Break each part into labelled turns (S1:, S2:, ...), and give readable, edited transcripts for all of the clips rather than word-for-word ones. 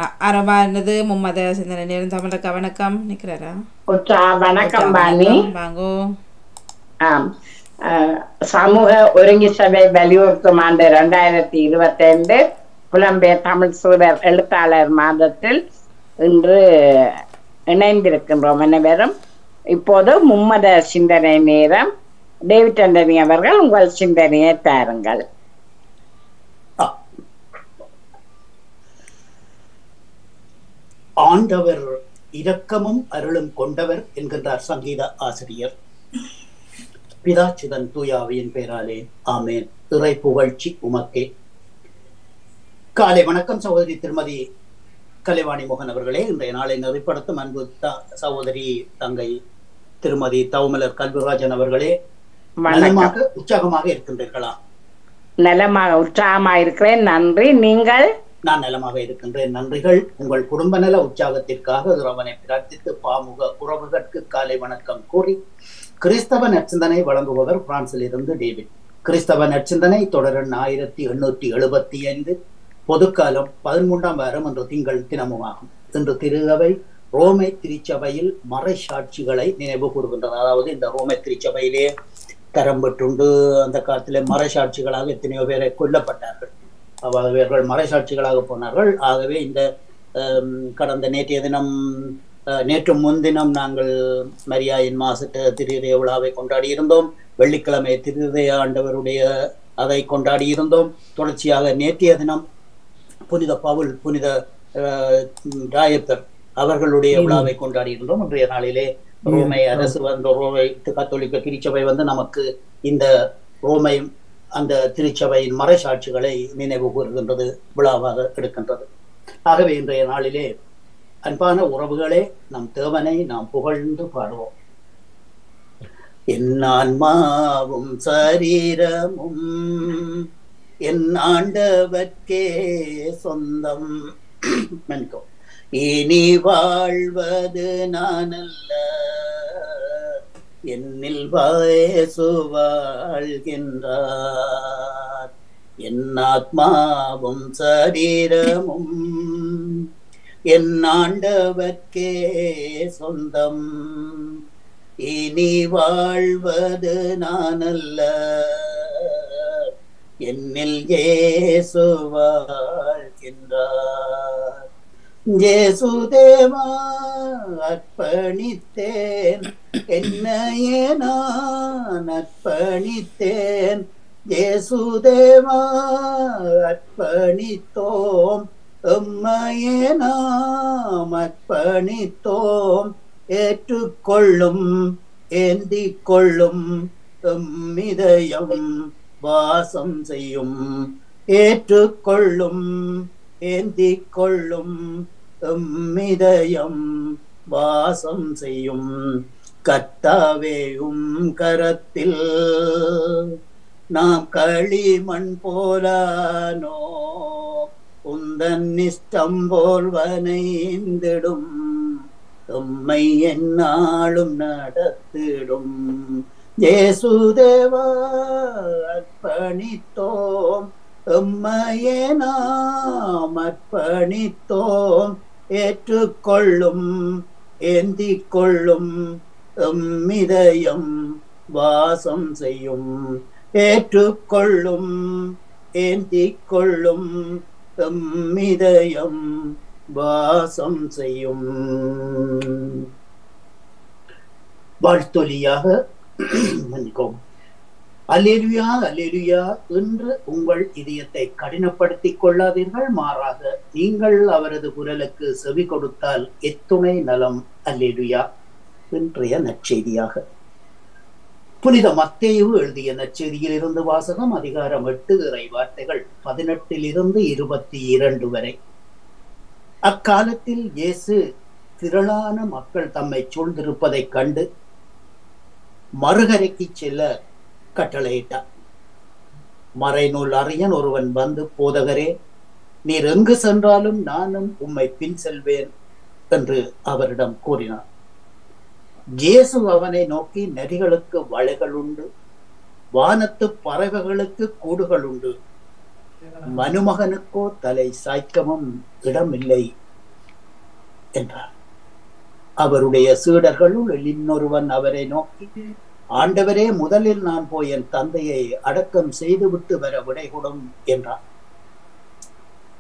S1: அரவானது மும்மத சிந்தனை நேரம் தமிழக்கா வணக்கம் நிற்கிறாரா?
S2: வணக்கம் பாணி.
S1: வணக்கம் வாங்கோ.
S2: ஆம், சமூக ஒருங்கி சபை வலியுறுத்தும் ஆண்டு 2025 புலம்பெயர் தமிழ் சூழல் எழுத்தாளர் மாதத்தில் இன்று இணைந்திருக்கின்றோம் அனைவரும். இப்போது மும்மத சிந்தனை நேரம். டேவிட் ஆண்டனி அவர்கள் உங்கள் சிந்தனையை தாருங்கள்.
S3: ஆண்டவர் இரக்கமும் அருளும் கொண்டவர் என்கின்றார் சங்கீத ஆசிரியர். பிதாச்சுதன் தூயாவியின் பெயராலே ஆமேன். இறை புகழ்ச்சி உமக்கே. காலை வணக்கம் சகோதரி திருமதி கலைவாணி மோகன் அவர்களே. இன்றைய நாளை நெறிப்படுத்தும் அன்பு சகோதரி தங்கை திருமதி தவமலர் கல்விராஜன் அவர்களே, நலமாக உற்சாகமாக இருக்கின்றீர்களா?
S2: நலமாக உற்சாகமாக இருக்கிறேன், நன்றி. நீங்கள்?
S3: நான் நலமாக இருக்கின்றேன், நன்றிகள். உங்கள் குடும்ப நல உற்சாகத்திற்காக இறைவனை பிரார்த்தித்து பாமுக உறவுகளுக்கு காலை வணக்கம் கூறி கிறிஸ்தவ நற்சிந்தனை வழங்குபவர் பிரான்சில் இருந்து டேவிட். கிறிஸ்தவ நற்சிந்தனை தொடரன் 1875, பொதுக்காலம் 13ஆம் வாரம் என்ற திங்கள் தினமுமாகும். இன்று திருவை ரோமை திருச்சபையில் மறை சாட்சிகளை நினைவு கூறுகின்றது. அதாவது இந்த ரோமை திருச்சபையிலே தரம் பெற்றுண்டு அந்த காலத்திலே மறை சாட்சிகளாக எத்தனையோ பேரை கொல்லப்பட்டார்கள். அவர்கள் மறைசாட்சிகளாக போனார்கள். ஆகவே இந்த கடந்த நேற்று முன்தினம் நாங்கள் மரியாயின் மாசற்ற திருதய விழாவை கொண்டாடி இருந்தோம். வெள்ளிக்கிழமை திருதய ஆண்டவருடைய அதை கொண்டாடி இருந்தோம். தொடர்ச்சியாக நேற்றைய தினம் புனித பவுல், புனித ராயப்பர் அவர்களுடைய விழாவை கொண்டாடி இருந்தோம். இன்றைய நாளிலே ரோமை அரசு ரோமை கத்தோலிக்க திருச்சபை நமக்கு இந்த ரோமை அந்த திருச்சபையின் மறைசாட்சிகளை நினைவு கூறுகின்றது, விழாவாக எடுக்கின்றது. ஆகவே இன்றைய நாளிலே அன்பான உறவுகளே, நம் தேவனை நாம் புகழ்ந்து பாடுவோம். என் ஆன்மாவும் சரீரமும் என் ஆண்டவர்க்கே சொந்தம். இனி வாழ்வது நான் அல்ல, என்னில் இயேசு வாழ்கின்றார். என் ஆத்மாவும் சரீரமும் என் ஆண்டவர்க்கே சொந்தம். இனி வாழ்வது நான் அல்ல, என்னில் இயேசு வாழ்கின்றார். இயேசு தேவா அர்ப்பணித்தேன், என்னையே நான் அர்ப்பணித்தேன். இயேசு தேவா அர்ப்பணித்தோம், எம்மையே நாம் அர்ப்பணித்தோம். ஏற்றுக்கொள்ளும் ஏந்திக் கொள்ளும் எம்மிதயம் வாசம் செய்யும். ஏற்றுக்கொள்ளும் ஏந்திக் கொள்ளும் எம்மிதயம் வாசம் செய்யும். கர்த்தாவேயும் கரத்தில் நாம் களிமண் போலானோ, உந்தன் இஷ்டம் போல் வனைந்திடும். எம்மை எந்நாளும் நடத்திடும். இயேசு தேவா அர்ப்பணித்தோம், எம்மையே நாம் அர்ப்பணித்தோம். ஏற்றுக்கொள்ளும் ஏந்திக் கொள்ளும் எம்மிதயம் வாசம் செய்யும். ஏற்றுக்கொள்ளும் ஏந்திக் கொள்ளும் எம்மிதயம் வாசம் செய்யும். வாழ்த்தொலியாக மன்னிக்கவும். அல்லேலுயா அல்லேலுயா என்று உங்கள் இதயத்தை கடினப்படுத்திக் கொள்ளாதீர்கள், மாறாக நீங்கள் அவரது குரலுக்கு செவி கொடுத்தால் எத்துணை நலம். அல்லேலுயா. இன்றைய நற்செய்தியாக புனித மத்தேயு எழுதிய நற்செய்தியில் இருந்து வாசகம். அதிகாரம் 8, இறை வார்த்தைகள் 18 - 22 வரை. அக்காலத்தில் இயேசு திரளான மக்கள் தம்மை சூழ்ந்திருப்பதைக் கண்டு மறுகரைக்கு செல்ல கட்டளையிட்டார். மறைநூல் அறிஞன் ஒருவன் வந்து, போதகரே, நீர் எங்கு சென்றாலும் நானும் உம்மை பின் செல்வேன் என்று அவரிடம் கூறினார். இயேசு அவனை நோக்கி, நரிகளுக்கு வலைகள் உண்டு, வானத்து பறவைகளுக்கு கூடுகள் உண்டு, மனுமகனுக்கோ தலை சாய்க்கவும் இடமில்லை என்றார். அவருடைய சீடர்களுள் இன்னொருவன் அவரை நோக்கி, ஆண்டவரே, முதலில் நான் போய் என் தந்தையை அடக்கம் செய்துவிட்டு வர விடை கொடும் என்றான்.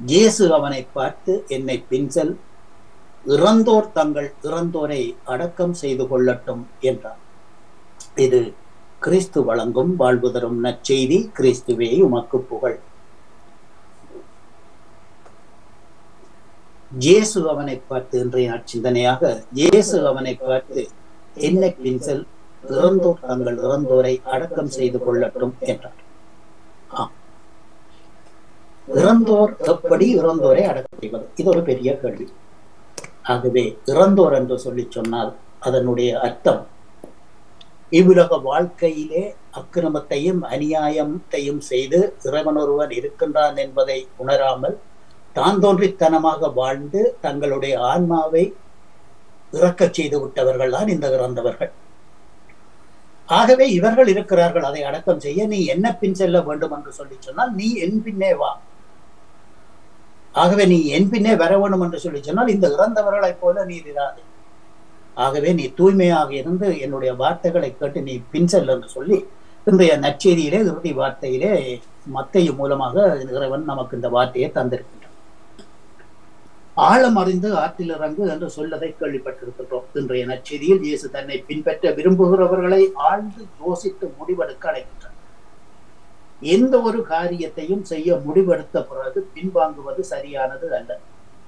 S3: இயேசு அவனை பார்த்து, என்னை பின்செல், இறந்தோர் தங்கள் இறந்தோரை அடக்கம் செய்து கொள்ளட்டும் என்றார். இது கிறிஸ்து வழங்கும் வாழ்வு தரும் நற்செய்தி. கிறிஸ்துவே உமக்கு புகழ். இயேசு அவனை பார்த்து, இன்றைய நற்சிந்தனையாக, இயேசு அவனை பார்த்து, என்னை பின்செல், இறந்தோர் தங்கள் இறந்தோரை அடக்கம் செய்து கொள்ளட்டும் என்றார். இறந்தோர் எப்படி இறந்தோரை அடக்கம் செய்வது? இது ஒரு பெரிய கேள்வி. ஆகவே இறந்தோர் என்று சொல்லி சொன்னால் அதனுடைய அர்த்தம், இவ்வுலக வாழ்க்கையிலே அக்கிரமத்தையும் அநியாயத்தையும் செய்து இறைவன் ஒருவன் இருக்கின்றான் என்பதை உணராமல் தான் தோன்றித்தனமாக வாழ்ந்து தங்களுடைய ஆன்மாவை இறக்கச் செய்து விட்டவர்கள் தான் இந்த இறந்தவர்கள். ஆகவே இவர்கள் இருக்கிறார்கள், அதை அடக்கம் செய்ய நீ என்ன பின் செல்ல வேண்டும் என்று சொல்லி சொன்னால் நீ என் பின்னே வா. ஆகவே நீ என் பின்னே வர வேண்டும் என்று சொல்லி சொன்னால் இந்த இறந்தவர்களைப் போல நீ இராதே. ஆகவே நீ தூய்மையாக இருந்து என்னுடைய வார்த்தைகளை கேட்டு நீ பின் செல் என்று சொல்லி இன்றைய நற்செய்தியிலே இறுதி வார்த்தையிலே மத்தேயு மூலமாக இறைவன் நமக்கு இந்த வார்த்தையை தந்திருக்கின்றான். ஆழம் அறிந்து ஆற்றில் இறங்கு என்று சொல்லதை கேள்விப்பட்டிருக்கின்றோம். இன்றைய நற்செய்தியில் இயேசு தன்னை பின்பற்ற விரும்புகிறவர்களை ஆழ்ந்து யோசித்து முடிவெடுக்க அழைக்கின்றார். எந்த ஒரு காரியத்தையும் செய்ய முடிவெடுத்த பிறகு பின்வாங்குவது சரியானது அல்ல.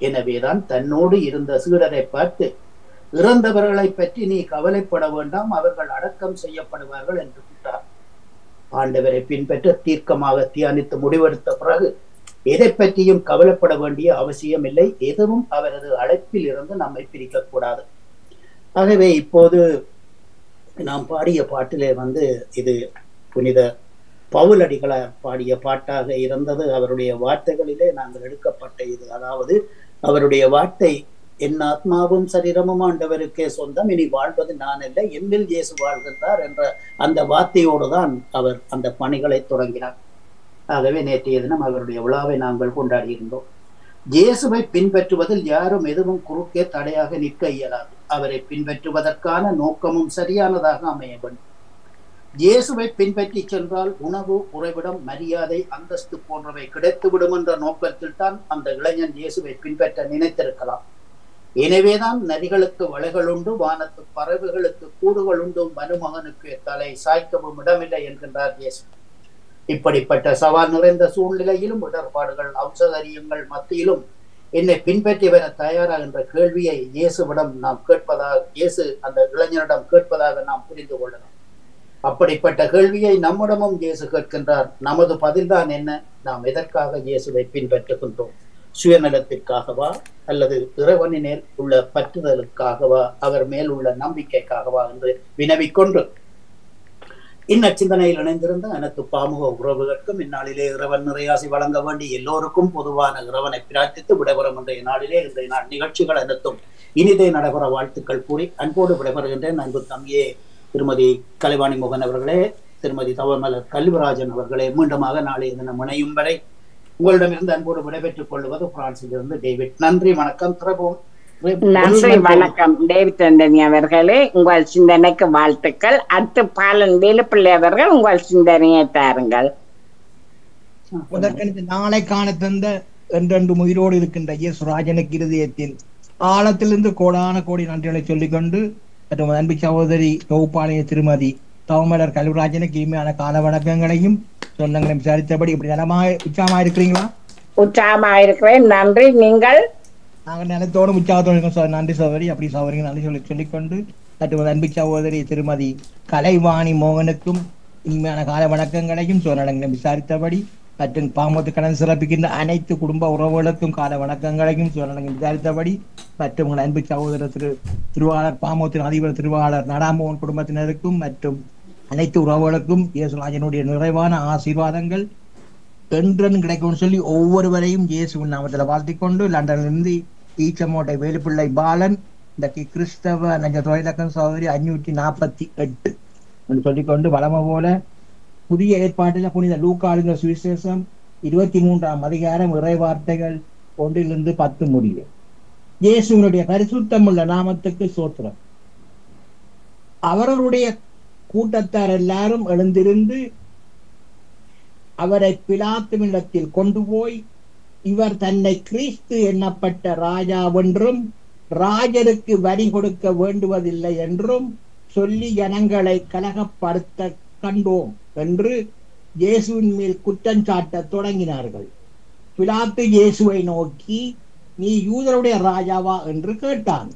S3: எனவேதான் தன்னோடு இருந்த சீடரை பார்த்து, இறந்தவர்களை பற்றி நீ கவலைப்பட வேண்டாம், அவர்கள் அடக்கம் செய்யப்படுவார்கள் என்று கூட்டார். ஆண்டவரை பின்பற்ற தீர்க்கமாக தியானித்து முடிவெடுத்த பிறகு எதை பற்றியும் கவலைப்பட வேண்டிய அவசியம் இல்லை. எதுவும் அவரது அழைப்பில் இருந்து நம்மை பிரிக்கக்கூடாது. ஆகவே இப்போது நாம் பாடிய பாட்டிலே இது புனித பவுலடிகளார் பாடிய பாட்டாக இருந்தது. அவருடைய வார்த்தைகளிலே நாங்கள் எடுக்கப்பட்ட இது. அதாவது அவருடைய வார்த்தை, என் ஆத்மாவும் சரீரமும் ஆண்டவருக்கே சொந்தம், இனி வாழ்வது நான் அல்ல, என்னில் இயேசு வாழ்கின்றார் என்ற அந்த வார்த்தையோடு தான் அவர் அந்த பணிகளை தொடங்கினார். ஆகவே நேற்றைய தினம் அவருடைய விழாவை நாங்கள் கொண்டாடி இருந்தோம். இயேசுவை பின்பற்றுவதில் யாரும் எதுவும் குறுக்கே தடையாக நிற்க இயலாது. அவரை பின்பற்றுவதற்கான நோக்கமும் சரியானதாக அமைய வேண்டும். இயேசுவை பின்பற்றி சென்றால் உணவு, உறைவிடம், மரியாதை, அந்தஸ்து போன்றவை கிடைத்துவிடும் என்ற நோக்கத்தில் தான் அந்த இளைஞன் இயேசுவை பின்பற்ற நினைத்திருக்கலாம். எனவேதான் நதிகளுக்கு வளைகள் உண்டு, வானத்து பறவைகளுக்கு கூடுகள் உண்டு, மனுமகனுக்கு தலை சாய்க்கவும் இடமில்லை என்கின்றார் இயேசு. இப்படிப்பட்ட சவால் நிறைந்த சூழ்நிலையிலும் இடர்பாடுகள், அவசகரியங்கள் மத்தியிலும் என்னை பின்பற்றி வர தயாரா என்ற கேள்வியை இயேசுவிடம் நாம் கேட்பதாக, இயேசு அந்த இளைஞரிடம் கேட்பதாக நாம் புரிந்து கொள்ளலாம். அப்படிப்பட்ட கேள்வியை நம்மிடமும் இயேசு கேட்கின்றார். நமது பதில்தான் என்ன? நாம் எதற்காக இயேசுவை பின்பற்றுகின்றோம்? சுயநலத்திற்காகவா அல்லது இறைவனின் மேல் உள்ள பற்றுதலுக்காகவா, அவர் மேல் உள்ள நம்பிக்கைக்காகவா என்று வினவிக்கொண்டு இந்நச்சிந்தனையில் இணைந்திருந்த அனைத்து பாமுக உறவுகளுக்கும் இந்நாளிலே இறைவன் நிறையாசி வழங்க வேண்டி எல்லோருக்கும் பொதுவான இறைவனை பிரார்த்தித்து விடைபெறும் இன்றைய நாளிலே இன்றைய நாள் நிகழ்ச்சிகள் அனைத்தும் இனிதே நடைபெற வாழ்த்துக்கள் கூறி அன்போடு விடைபெறுகின்றேன். அன்பு தம்பியே திருமதி கலைவாணி மோகன் அவர்களே, திருமதி தவமலர் கல்விராஜன் அவர்களே, மீண்டுமாக நாளைய தினம் இணையும் வரை உங்களிடமிருந்து அன்போடு விடைபெற்றுக் கொள்வது பிரான்சில் இருந்து டேவிட். நன்றி, வணக்கம்.
S2: நன்றி, வணக்கம் டேவிட் ஆண்டனி அவர்களே. உங்கள் சிந்தனைக்கு வாழ்த்துக்கள். அடுத்து பாலன் வேலுப்பிள்ளை அவர்கள் உங்கள் சிந்தனையை தாருங்கள்.
S4: முதற்கணித்து நாளை காண தந்த என்றென்று உயிரோடு இருக்கின்ற இயேசுராஜனுக்கு இருதயத்தின் ஆழத்திலிருந்து கோடான கோடி நன்றிகளை சொல்லிக்கொண்டு மற்றும் அன்பு சகோதரி தொகுப்பாளைய திருமதி தவமலர் கல்விராஜனுக்கு இனிமையான கால வணக்கங்களையும் சொந்தங்களையும் விசாரித்தபடி இப்படி நலமாக உற்சாகமா இருக்கிறீங்களா?
S2: உற்சாகமா இருக்கிறேன். நன்றி. நீங்கள்?
S4: நாங்கள் நிலத்தோடு உற்சாகத்தோடு நன்றி சகோதரி. அப்படி சகோதரிகள் நன்றி சொல்லிக்கொண்டு மற்றும் அன்பு சகோதரி திருமதி கலைவாணி மோகனுக்கும் இனிமையான கால வணக்கங்களையும் சொந்தங்களையும் விசாரித்தபடி மற்றும் பாமத்து கடன் சிறப்பிக்கின்ற அனைத்து குடும்ப உறவுகளுக்கும் கால வணக்கங்களையும் சொந்தங்களையும் விசாரித்தபடி மற்றும் உங்கள் அன்பு சகோதரர் திருவாளர் பாமத்தின் அதிபர் திருவாளர் நடாமோகன் குடும்பத்தினருக்கும் மற்றும் அனைத்து உறவுகளுக்கும் இயேசுராஜனுடைய நிறைவான ஆசீர்வாதங்கள் என்றும் கிடைக்கும்னு சொல்லி ஒவ்வொருவரையும் இயேசுவின் நாமத்தில் வாழ்த்திக் கொண்டு லண்டனிலிருந்து ஈச்சமோட்டை வேலுப்பிள்ளை பாலன் இந்த கிறிஸ்தவ நஞ்ச தொழிலக்கம் சகோதரி 548 என்று சொல்லிக்கொண்டு வளம போல புதிய ஏற்பாட்டில் புனித லூக்காளுங்க சுவிசேஷம் 23ஆம் அதிகாரம் இறை வார்த்தைகள் 1-10 முடியும். இயேசுவினுடைய பரிசுத்தமுள்ள நாமத்துக்கு ஸ்தோத்திரம். அவர்களுடைய கூட்டத்தார் எல்லாரும் எழுந்திருந்து அவரை பிலாத்துவினிடத்தில் கொண்டு போய், இவர் தன்னை கிறிஸ்து எண்ணப்பட்ட ராஜாவென்றும் ராஜருக்கு வரி கொடுக்க வேண்டுவதில்லை என்றும் சொல்லி ஜனங்களை கலகப்படுத்த கண்டோம் என்று இயேசுவின் மேல் குற்றம் சாட்ட தொடங்கினார்கள். பிலாத்து இயேசுவை நோக்கி, நீ யூதருடைய ராஜாவா என்று கேட்டான்.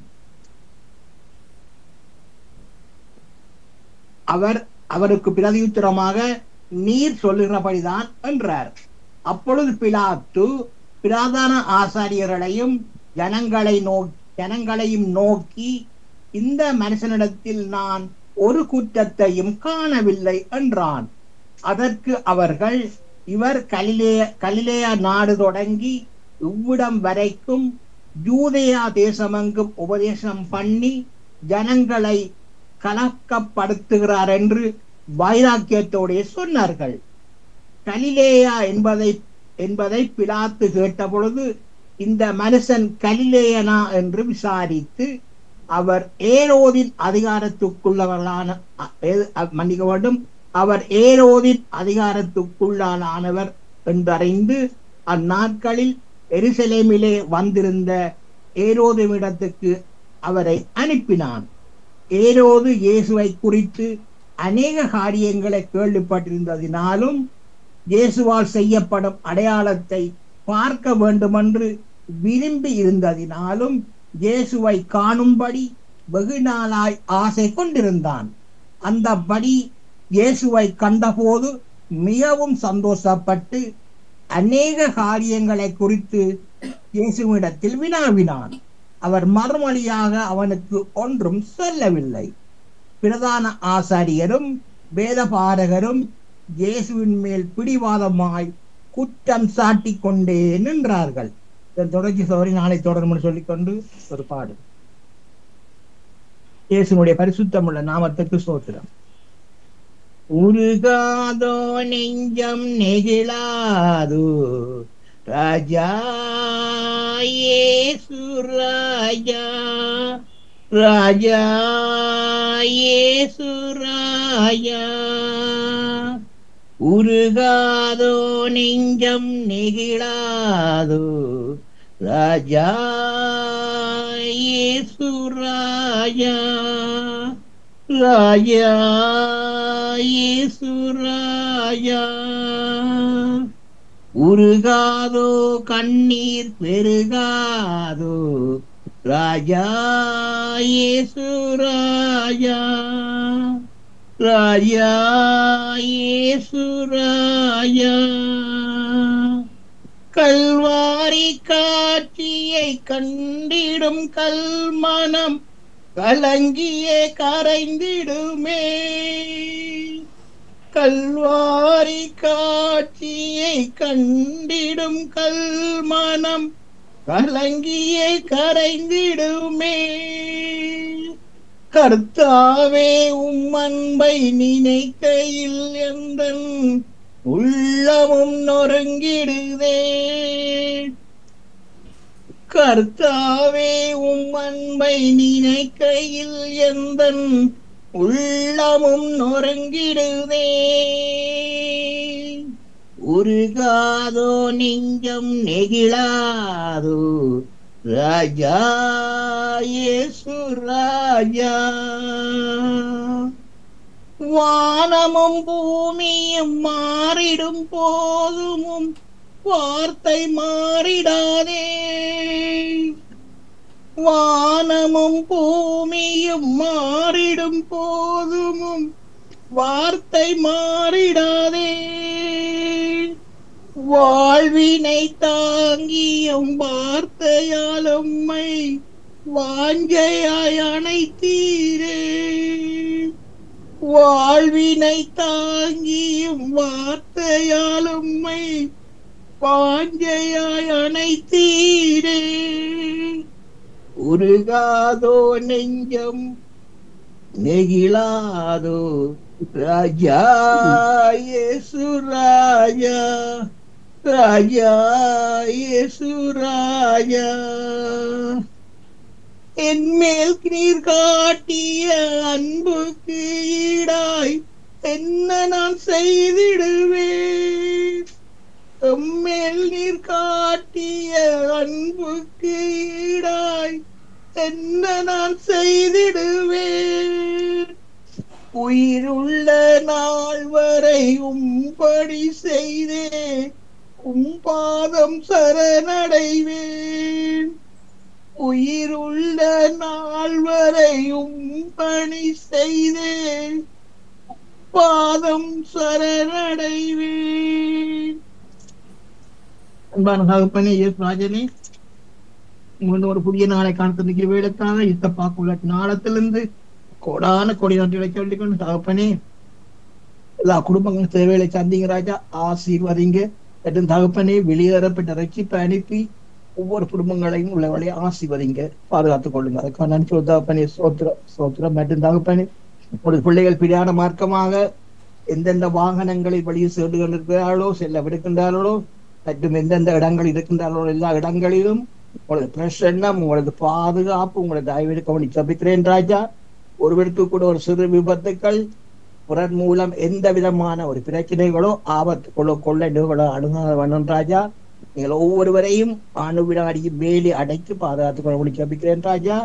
S4: அவருக்கு பிரதியுத்தரமாக, நீர் சொல்லுகிறபடிதான் என்றார். அப்பொழுது பிலாத்து பிரதான ஆசாரியர்களையும் ஜனங்களையும் நோக்கி, இந்த மனுஷனிடத்தில் நான் ஒரு குற்றத்தையும் காணவில்லை என்றான். அதற்கு அவர்கள், இவர் கலிலேயா நாடு தொடங்கி இவ்விடம் வரைக்கும் யூதேயா தேசமெங்கும் உபதேசம் பண்ணி ஜனங்களை கலக்கப்படுத்துகிறார் என்று வைராக்கியத்தோடே சொன்னார்கள். கலிலேயா என்பதை பிலாத்து கேட்டபொழுது, இந்த மனுஷன் கலிலேயனா என்று விசாரித்து, அவர் ஏரோதின் அதிகாரத்துக்குள்ளானவர் என்றறிந்து அந்நாட்களில் எருசலேமிலே வந்திருந்த ஏரோதுவிடத்துக்கு அவரை அனுப்பினான். ஏரோது இயேசுவை குறித்து அநேக காரியங்களை கேள்விப்பட்டிருந்ததினாலும் இயேசுவால் செய்யப்படும் அடையாளத்தை பார்க்க வேண்டுமென்று விரும்பி இருந்ததினாலும் இயேசுவை காணும்படி வெகு நாளாய் ஆசை கொண்டிருந்தான். அந்தபடி இயேசுவை கண்டபோது மிகவும் சந்தோஷப்பட்டு அநேக காரியங்களை குறித்து இயேசுவிடத்தில் வினாவினான். அவர் மறுமொழியாக அவனுக்கு ஒன்றும் சொல்லவில்லை. பிரதான ஆசாரியரும் வேதபாரகரும் இயேசுவின் மேல் பிடிவாதமாய் குற்றம் சாட்டி கொண்டே நின்றார்கள். தொடர்ச்சி சோரி நாளை தொடரும் சொல்லிக்கொண்டு ஒரு பாடு. இயேசுனுடைய பரிசுத்தமுள்ள நாமத்துக்கு ஸ்தோத்திரம். உருகாதோ நெஞ்சம் நெகிழாதோ ராஜா இயேசு ராஜா, ராஜா இயேசு ராஜா. உருகாதோ நெஞ்சம் நெகிழாதோ ராஜா இயேசு ராஜா, ராஜா இயேசு ராஜா. உருகாதோ கண்ணீர் பெருகாதோ ராஜா இயேசு ராஜா, ராஜா இயேசு ராஜா. கல்வாரி காட்சியை கண்டிடும் கல்மனம் கலங்கியே கரைந்திடுமே. கல்வாரி காட்சியை கண்டிடும் கல்மனம் கலங்கியே கரைந்திடுமே. கர்த்தாவே, அன்பை நினைக்கையில் எந்தன் உள்ளமும் நொறுங்கிடுதே. கர்த்தாவே, அன்பை நினைக்கையில் எந்தன் உள்ளமும் நொறுங்கிடுதே. உருகாதோ நெஞ்சம் நெகிழாதோ ராஜா இயேசு ராஜா. வானமும் பூமியும் மாறிடும் போதும் வார்த்தை மாறிடாதே. வானமும் பூமியும் மாறிடும் போதும் வார்த்தை மாறிடாதே. வாழ்வினை தாங்கியும் வார்த்தையால் உம்மை வாஞ்சையாய் அணைத்தீரே. வாழ்வினை தாங்கியும் வார்த்தையால் உம்மை வாஞ்சையாய் அணைத்தீரே. உருகாதோ நெஞ்சம் நெகிழாதோ ராஜா இயேசு ராஜா, ராஜா இயேசு ராஜா. என்மேல் நீர் காட்டிய அன்புக்கு ஈடாய் என்ன நான் செய்திடுவேன்? எம்மேல் நீர் காட்டிய அன்புக்கு ஈடாய் என்ன நான் செய்திடுவேன்? உயிருள்ள நாள் வரை உம்படி செய்தே பாதம் சரணடைவேன். உயிருள்ள நாள் வரை பணி செய்தே பாதம் சரணடைவேன். அன்பான தகப்பனே ராஜனே, உங்களோட ஒரு புதிய நாளை காணத்துக்கு வேலைக்காக இத்தப்பாக்குள்ள நாளத்திலிருந்து கோடான கொடி நன்றிகளை சொல்லிக்கொண்டு தகப்பனே, எல்லா குடும்பங்களும் தேவைகளை சந்திங்க ராஜா, ஆசீர்வதிங்க. மற்றும் தகப்பனே, வெளியேறப்பட்ட ரட்சிப்பை அனுப்பி ஒவ்வொரு குடும்பங்களையும் உள்ளவர்களை ஆசீர்வதிங்க, பாதுகாத்துக் கொள்ளுங்க. அதுக்காக நன்றி தகப்பனே, சோத்திரம். மற்றும் தகப்பனே, ஒரு பிள்ளைகள் பிரியாண மார்க்கமாக எந்தெந்த வாகனங்களில் வழியில் சென்று கொண்டிருக்கிறார்களோ, செல்ல விடுக்கின்றார்களோ, மற்றும் எந்தெந்த இடங்கள் இருக்கின்றார்களோ எல்லா இடங்களிலும் உங்களது பிரசன்னம், உங்களது பாதுகாப்பு, உங்களது தயவு கவனி ஜபிக்கிறேன் ராஜா. ஒருவருக்கு கூட ஒரு சிறு விபத்துக்கள் புறன் மூலம் எந்த விதமான ஒரு பிரச்சனைகளோ ஆபத்துகளோ கொள்ளைகளோ அணுகாத வண்ணம் ராஜா. நீங்கள் ஒவ்வொருவரையும் அணுவினாடியும் வேலி அடைத்து பாதுகாத்துக் கொள்ள ஜபிக்கிறேன் ராஜா.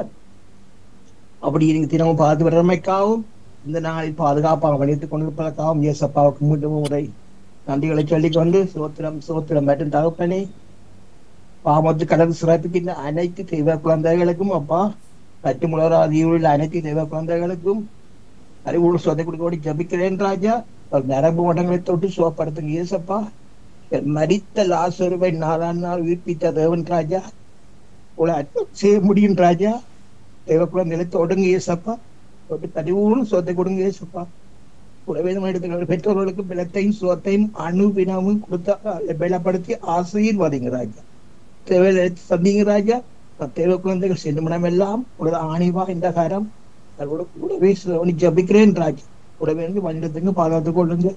S4: அப்படி நீங்க தினமும் பார்த்து வர்றமைக்காகவும் இந்த நாளில் பாதுகாப்பாக வணித்துக் கொண்டிருப்பதற்காகவும் இயேசப்பாவுக்கு மீண்டும் முறை நன்றிகளை சொல்லிக்கொண்டு சோத்திரம் மற்றும் தகப்பனே, பாமத்து கடந்து சிறப்பிக்கின்ற அனைத்து தெய்வ குழந்தைகளுக்கும் அப்பா, மற்றும் உலராதியுள்ள அனைத்து தெய்வ குழந்தைகளுக்கும் அறிவுள்ள சொத்தை கொடுக்க ஜபிக்கிறேன் ராஜா. நரம்பு மட்டங்களை தொட்டு சுகப்படுத்துங்க இயேசப்பா. மரித்த லாசருவை 4ஆம் நாள் உயிர்ப்பித்த தேவன் ராஜா, உங்களை அற்புதம் செய்ய முடியும் ராஜா. தெய்வ குழந்தைகளை தொடுங்க இயேசப்பா, தொட்டு அறிவுள்ள சொத்தை கொடுங்க இயேசப்பா. உறவேதம் எடுத்துக்கிற பெற்றோர்களுக்கு பலத்தையும் சுகத்தையும் அணுவினமும் கொடுத்த பலப்படுத்தி ஆசீர்வதிங்க ராஜா. தேவையை சந்திங்க ராஜா. தேவ குழந்தைகள் சென்று மனம் எல்லாம் உலக ஆணிவா இந்த காரம் கூடவே ஜபிக்கிறேன் ராஜா. கூடவே வண்டிடத்துக்கு பாதுகாத்துக் கொள்ளுங்க,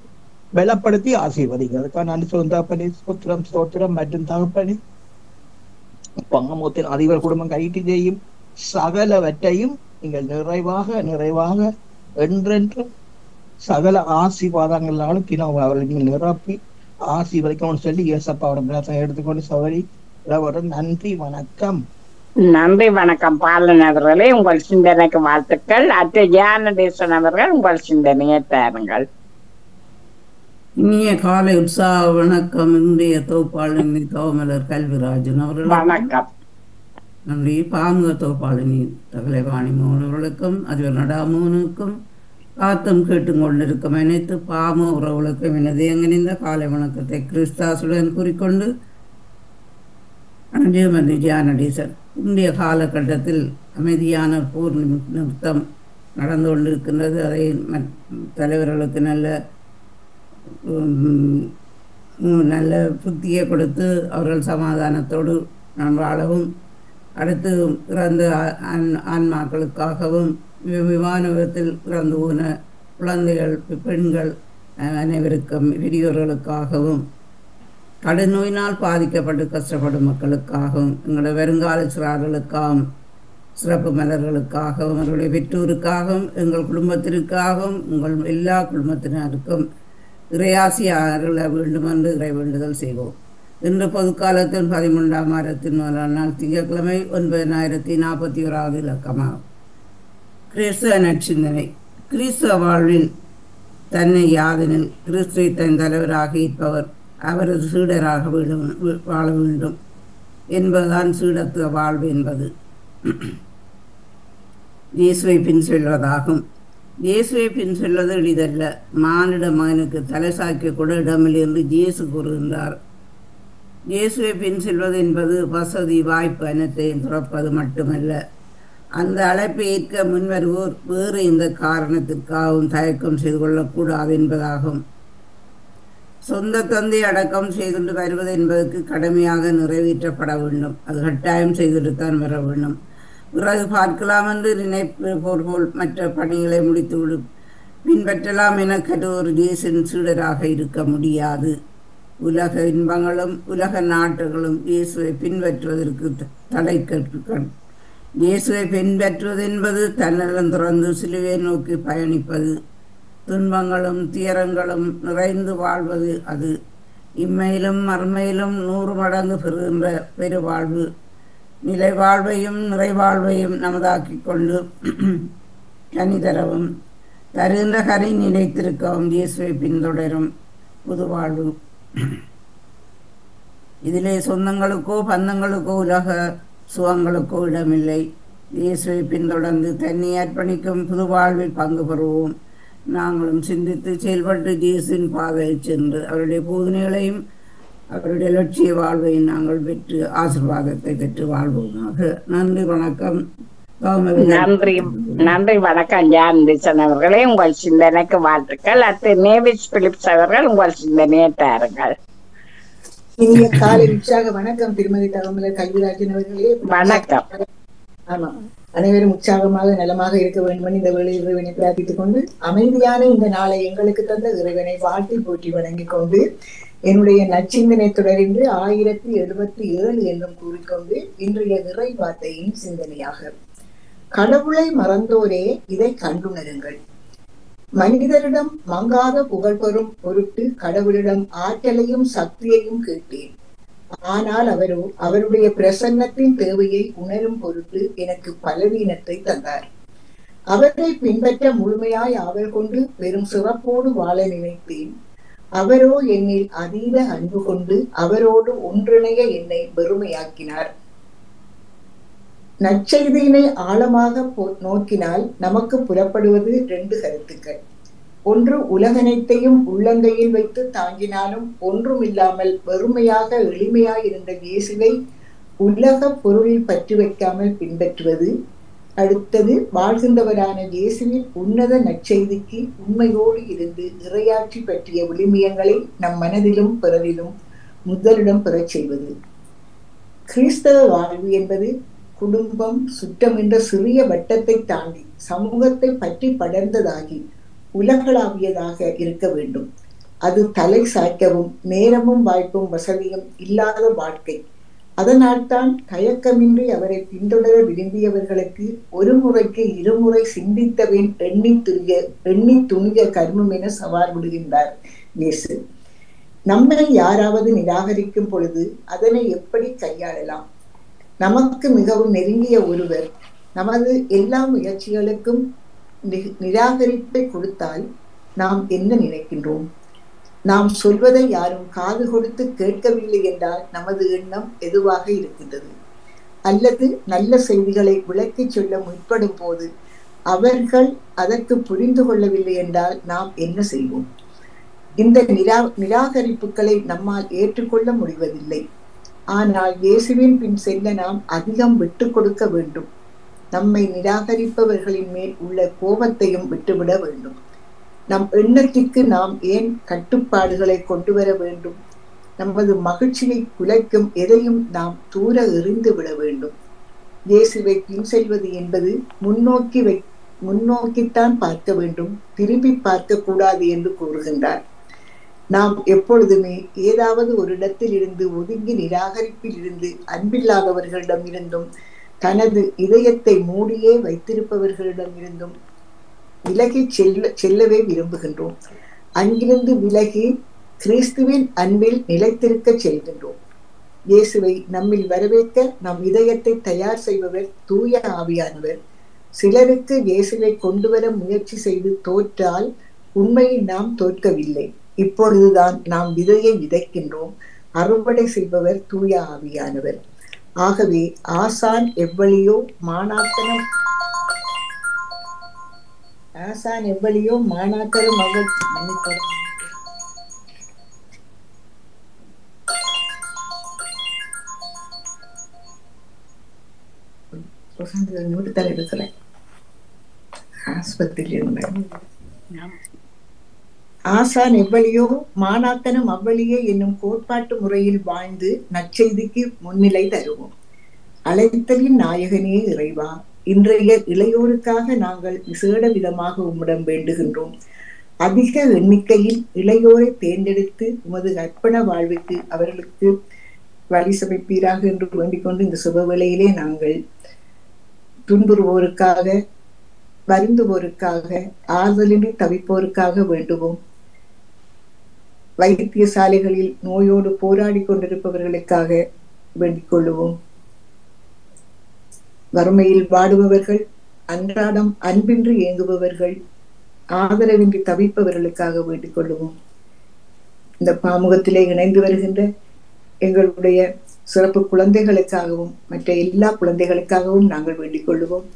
S4: பலப்படுத்தி ஆசீர்வதிங்க. அதுக்காக நான் சொந்தப்பனி சோத்திரம் மற்றும் தகப்பனி பங்கமூத்தின் அதிபர் குடும்பம் கைட்டு செய்யும் சகலவற்றையும் நீங்கள் நிறைவாக என்றென்றும் சகல ஆசீர்வாதங்களாலும் தினம் அவர்களை நீங்கள் நிரப்பி ஆசீர்வதிக்கணும்னு சொல்லி இயேசப்பாவோட பிரார்த்தனை எடுத்துக்கொண்டு சவரி நன்றி வணக்கம்.
S2: நன்றி வணக்கம் பாலன் அவர்களே, உங்கள் சிந்தனைக்கு வாழ்த்துக்கள். அத்தை ஜானடேசன் அவர்கள் உங்கள் சிந்தனையை தாருங்கள்.
S5: இனிய காலை உற்சாக வணக்கம். இன்றைய தொகுப்பாளினி கௌமலர் கல்விராஜன் அவர்கள்
S2: வணக்கம்.
S5: நன்றி. பாமுக தொகுப்பாளினி தகலைவாணி மோகனவர்களுக்கும் அதிபர் நடாமோனுக்கும் காத்தும் கேட்டுக் கொண்டிருக்கும் அனைத்து பாம உறவுகளுக்கும் எனது எங்கனிந்த காலை வணக்கத்தை கிறிஸ்தாசுடன் கூறிக்கொண்டு நன்றி ஜானடீசர். இந்திய காலகட்டத்தில் அமைதியான போர் நிறுத்தம் நடந்து கொண்டிருக்கின்றது. அதை தலைவர்களுக்கு நல்ல புத்தியை கொடுத்து அவர்கள் சமாதானத்தோடு நான் வாழவும், அடுத்து இறந்த ஆன்மாக்களுக்காகவும் விமான விபத்தில் இறந்து போன குழந்தைகள் பெண்கள் அனைவருக்கும் பெரியோர்களுக்காகவும் கடன் நோயினால் பாதிக்கப்பட்டு கஷ்டப்படும் மக்களுக்காகவும் எங்களோட வருங்கால சிறார்களுக்காகவும் சிறப்பு மலர்களுக்காகவும் அவர்களுடைய பெற்றோருக்காகவும் எங்கள் குடும்பத்திற்காகவும் உங்கள் எல்லா குடும்பத்தினருக்கும் இறையாசி அருள வேண்டும் என்று இறை வேண்டுதல் செய்வோம். இன்று பொதுக்காலத்தின் 13ஆம் வாரத்தின் முதலாம் நாள் திங்கட்கிழமை 9041வது இலக்கமாகும். கிறிஸ்துவ நற்சிந்தனை. கிறிஸ்துவ வாழ்வில் தன்னை யாதனில் கிறிஸ்துவை தன் தலைவராக இருப்பவர் அவரது சீடராக வாழ வேண்டும் என்பதுதான் சீடத்துவ வாழ்வு என்பது. இயேசுவை பின் செல்வதாகும். இயேசுவை பின் செல்வது எளிதல்ல. மானிட மகனுக்கு தலை சாய்க்க கூட இடமில்லை என்று இயேசு கூறுகின்றார். இயேசுவை பின் செல்வது என்பது வசதி வாய்ப்பு அனைத்தையும் துறப்பது மட்டுமல்ல. அந்த அழைப்பை ஏற்க முன்வருவோர் வேறு எந்த காரணத்திற்காகவும் தயக்கம் செய்து கொள்ளக்கூடாது என்பதாகும். சொந்த தந்தை அடக்கம் செய்துண்டு வருவது என்பதற்கு கடமையாக நிறைவேற்றப்பட வேண்டும். அது கட்டாயம் செய்துதான் வர வேண்டும். பிறகு பார்க்கலாம் என்று நினைப்பு போல் மற்ற பணிகளை முடித்துவிடு பின்பற்றலாம் என கருவொரு இயேசுவின் சீடராக இருக்க முடியாது. உலக இன்பங்களும் உலக நாட்டுகளும் இயேசுவை பின்பற்றுவதற்கு தடை இயேசுவை பின்பற்றுவது என்பது தன்னலம் துறந்து சிலுவை நோக்கி பயணிப்பது, துன்பங்களும் துயரங்களும் நிறைந்து வாழ்வது அது. இம்மையிலும் மறுமையிலும் 100 மடங்கு பெறுகின்ற பெருவாழ்வு, நிலை வாழ்வையும் நிறைவாழ்வையும் நமதாக்கிக் கொண்டு கனி தரவும் தருகின்ற கனி நிலைத்திருக்கவும் இயேசுவை பின்தொடரும் புது வாழ்வு. இதிலே சொந்தங்களுக்கோ பந்தங்களுக்கோ உலக சுகங்களுக்கோ இடமில்லை. இயேசுவை பின்தொடர்ந்து தன்னை அர்ப்பணிக்கும் புது வாழ்வில் பங்கு பெறுவோம். நாங்களும் சிந்தித்து செயல்பட்டு இயேசுவின் பாதையில் சென்று அவருடைய போதனைகளையும் அவருடைய லட்சிய வாழ்வையும் நாங்கள் பெற்று ஆசீர்வாதத்தை பெற்று வாழ்வோமாக. நன்றி, வணக்கம்.
S2: நன்றி வணக்கம் ஜான்டிசன் அவர்களே, உங்கள் சிந்தனைக்கு வாழ்த்துக்கள். அடுத்து நேவிஸ் பிலிப்ஸ் அவர்கள் உங்கள் சிந்தனையை தாருங்கள்.
S6: இனிய காலை உற்சாக வணக்கம் திருமதி தவமலர் கல்விராஜன் அவர்களே.
S2: வணக்கம்.
S6: ஆமா, அனைவரும் உற்சாகமாக நலமாக இருக்க வேண்டும் இந்த வேளையில் இறைவனை பிரார்த்தித்துக் கொண்டு, அமைதியான இந்த நாளை எங்களுக்கு தந்த இறைவனை வாழ்த்தி போற்றி வணங்கிக் கொண்டு, என்னுடைய நச்சிந்தனை தொடர்ந்து 1077 என்றும் கூறிக்கொண்டு இன்றைய இறை வார்த்தையின் சிந்தனையாக, கடவுளை மறந்தோரே இதை கண்டுணருங்கள். மனிதரிடம் மங்காத புகழ் பெறும் பொருட்டு கடவுளிடம் ஆற்றலையும் சக்தியையும் கேட்டேன். ஆனால் அவரோ அவருடைய பிரசன்னத்தின் தேவையை உணரும் பொருட்டு எனக்கு பலவீனத்தை தந்தார். அவரை பின்பற்ற முழுமையாய் ஆவல் கொண்டு பெரும் சிறப்போடு வாழ நினைத்தேன். அவரோ என்னில் அதீத அன்பு கொண்டு அவரோடு ஒன்றிணைய என்னை வெறுமையாக்கினார். நற்செய்தியினை ஆழமாக நோக்கினால் நமக்கு புறப்படுவது 2 கருத்துக்கள். ஒன்று, உலகனைத்தையும் உள்ளங்கையில் வைத்து தாங்கினாலும் ஒன்றும் இல்லாமல் வெறுமையாக எளிமையாயிருந்த இயேசுவை உலக பொருளில் பற்றி வைக்காமல் பின்பற்றுவது. அடுத்தது, வாழ்கின்றவரான இயேசுவின் உன்னத நற்செய்திக்கு உண்மையோடு இருந்து இறையாட்சி பற்றிய விளிமியங்களை நம் மனதிலும் பிறரிலும் முதலிடம் பெறச் செய்வது. கிறிஸ்தவ வாழ்வு என்பது குடும்பம் சுற்றம் என்ற சிறிய வட்டத்தை தாண்டி சமூகத்தை பற்றி படர்ந்ததாகி உலகளாவியதாக இருக்க வேண்டும். அது தலை சாய்க்கவும் நேரமும் வாய்ப்பும் வசதியும் இல்லாத வாழ்க்கை. அதனால்தான் தயக்கமின்றி அவரை பின்தொடர விரும்பியவர்களுக்கு ஒரு முறைக்கு 2 முறை சிந்தித்தவேன் எண்ணி துணிய கர்மம் என சவால் விடுகின்றார் இயேசு. நம்மை யாராவது நிராகரிக்கும் பொழுது அதனை எப்படி கையாளலாம்? நமக்கு மிகவும் நெருங்கிய ஒருவர் நமது எல்லா முயற்சிகளுக்கும் நிராகரிப்பை கொடுத்தால் நாம் என்ன நினைக்கின்றோம்? நாம் சொல்வதை யாரும் காது கொடுத்து கேட்கவில்லை என்றால் நமது எண்ணம் எதுவாக இருக்கின்றது? அல்லது நல்ல செய்திகளை விளக்கி சொல்ல முற்படும் போது அவர்கள் அதற்கு புரிந்து கொள்ளவில்லை என்றால் நாம் என்ன செய்வோம்? இந்த நிராகரிப்புகளை நம்மால் ஏற்றுக்கொள்ள முடிவதில்லை. ஆனால் இயேசுவின் பின் செல்ல நாம் அதிகம் விட்டு கொடுக்க வேண்டும். நம்மை நிராகரிப்பவர்களின் மேல் உள்ள கோபத்தையும் விட்டுவிட வேண்டும். நம் எண்ணத்திற்கு நாம் ஏன் கட்டுப்பாடுகளை கொண்டு வர வேண்டும்? நமது மகிழ்ச்சியை குலைக்கும் எதையும் நாம் தூர எறிந்து விட வேண்டும். இயேசுவை பின் செல்வது என்பது முன்னோக்கித்தான் பார்க்க வேண்டும், திரும்பி பார்க்க கூடாது என்று கூறுகின்றார். நாம் எப்பொழுதுமே ஏதாவது ஒரு இடத்தில் இருந்து ஒதுங்கி நிராகரிப்பில் இருந்து அன்பில்லாதவர்களிடம் இருந்தும் தனது இதயத்தை மூடியே வைத்திருப்பவர்களிடம் இருந்தும் விலகி செல்லவே விரும்புகின்றோம். அங்கிருந்து விலகி கிறிஸ்துவின் அன்பில் நிலைத்திருக்க செல்கின்றோம். இயேசுவை நம்மில் வரவேற்க நம் இதயத்தை தயார் செய்பவர் தூய ஆவியானவர். சிலருக்கு இயேசுவை கொண்டு வர முயற்சி செய்து தோற்றால் உண்மையில் நாம் தோற்கவில்லை. இப்பொழுதுதான் நாம் விதையை விதைக்கின்றோம். அறுவடை செய்பவர் தூய ஆவியானவர். ஆகவே ஆசான் எவ்வளியோ மாணாக்கரும் அவர் இருக்கிறேன் ஆஸ்பத்திரியில் இருந்தேன். ஆசான் எவ்வளியோ மாணாக்கனும் அவ்வளியே என்னும் கோட்பாட்டு முறையில் வாழ்ந்து நற்செய்திக்கு முன்னிலை தருவோம். அழைத்தலின் நாயகனே இறைவா, இன்றைய இளையோருக்காக நாங்கள் விசேட விதமாக உம்மிடம் வேண்டுகின்றோம். அதிக எண்ணிக்கையில் இளையோரை தேர்ந்தெடுத்து உமது அர்ப்பண வாழ்வுக்கு அவர்களுக்கு வழி சமைப்பீராக என்று வேண்டிக் கொண்டு இந்த சுப வேளையிலே நாங்கள் துன்புறுவோருக்காக, வருந்துவோருக்காக, ஆறுதலின்றி தவிப்போருக்காக வேண்டுவோம். வைத்தியசாலைகளில் நோயோடு போராடி கொண்டிருப்பவர்களுக்காக வேண்டிக் கொள்ளுவோம். வறுமையில் வாடுபவர்கள், அன்றாடம் அன்பின்றி ஏங்குபவர்கள், ஆதரவின்றி தவிப்பவர்களுக்காக வேண்டிக் கொள்ளுவோம். இந்த பாமுகத்திலே இணைந்து வருகின்ற எங்களுடைய சிறப்பு குழந்தைகளுக்காகவும் மற்ற எல்லா குழந்தைகளுக்காகவும் நாங்கள் வேண்டிக் கொள்ளுவோம்.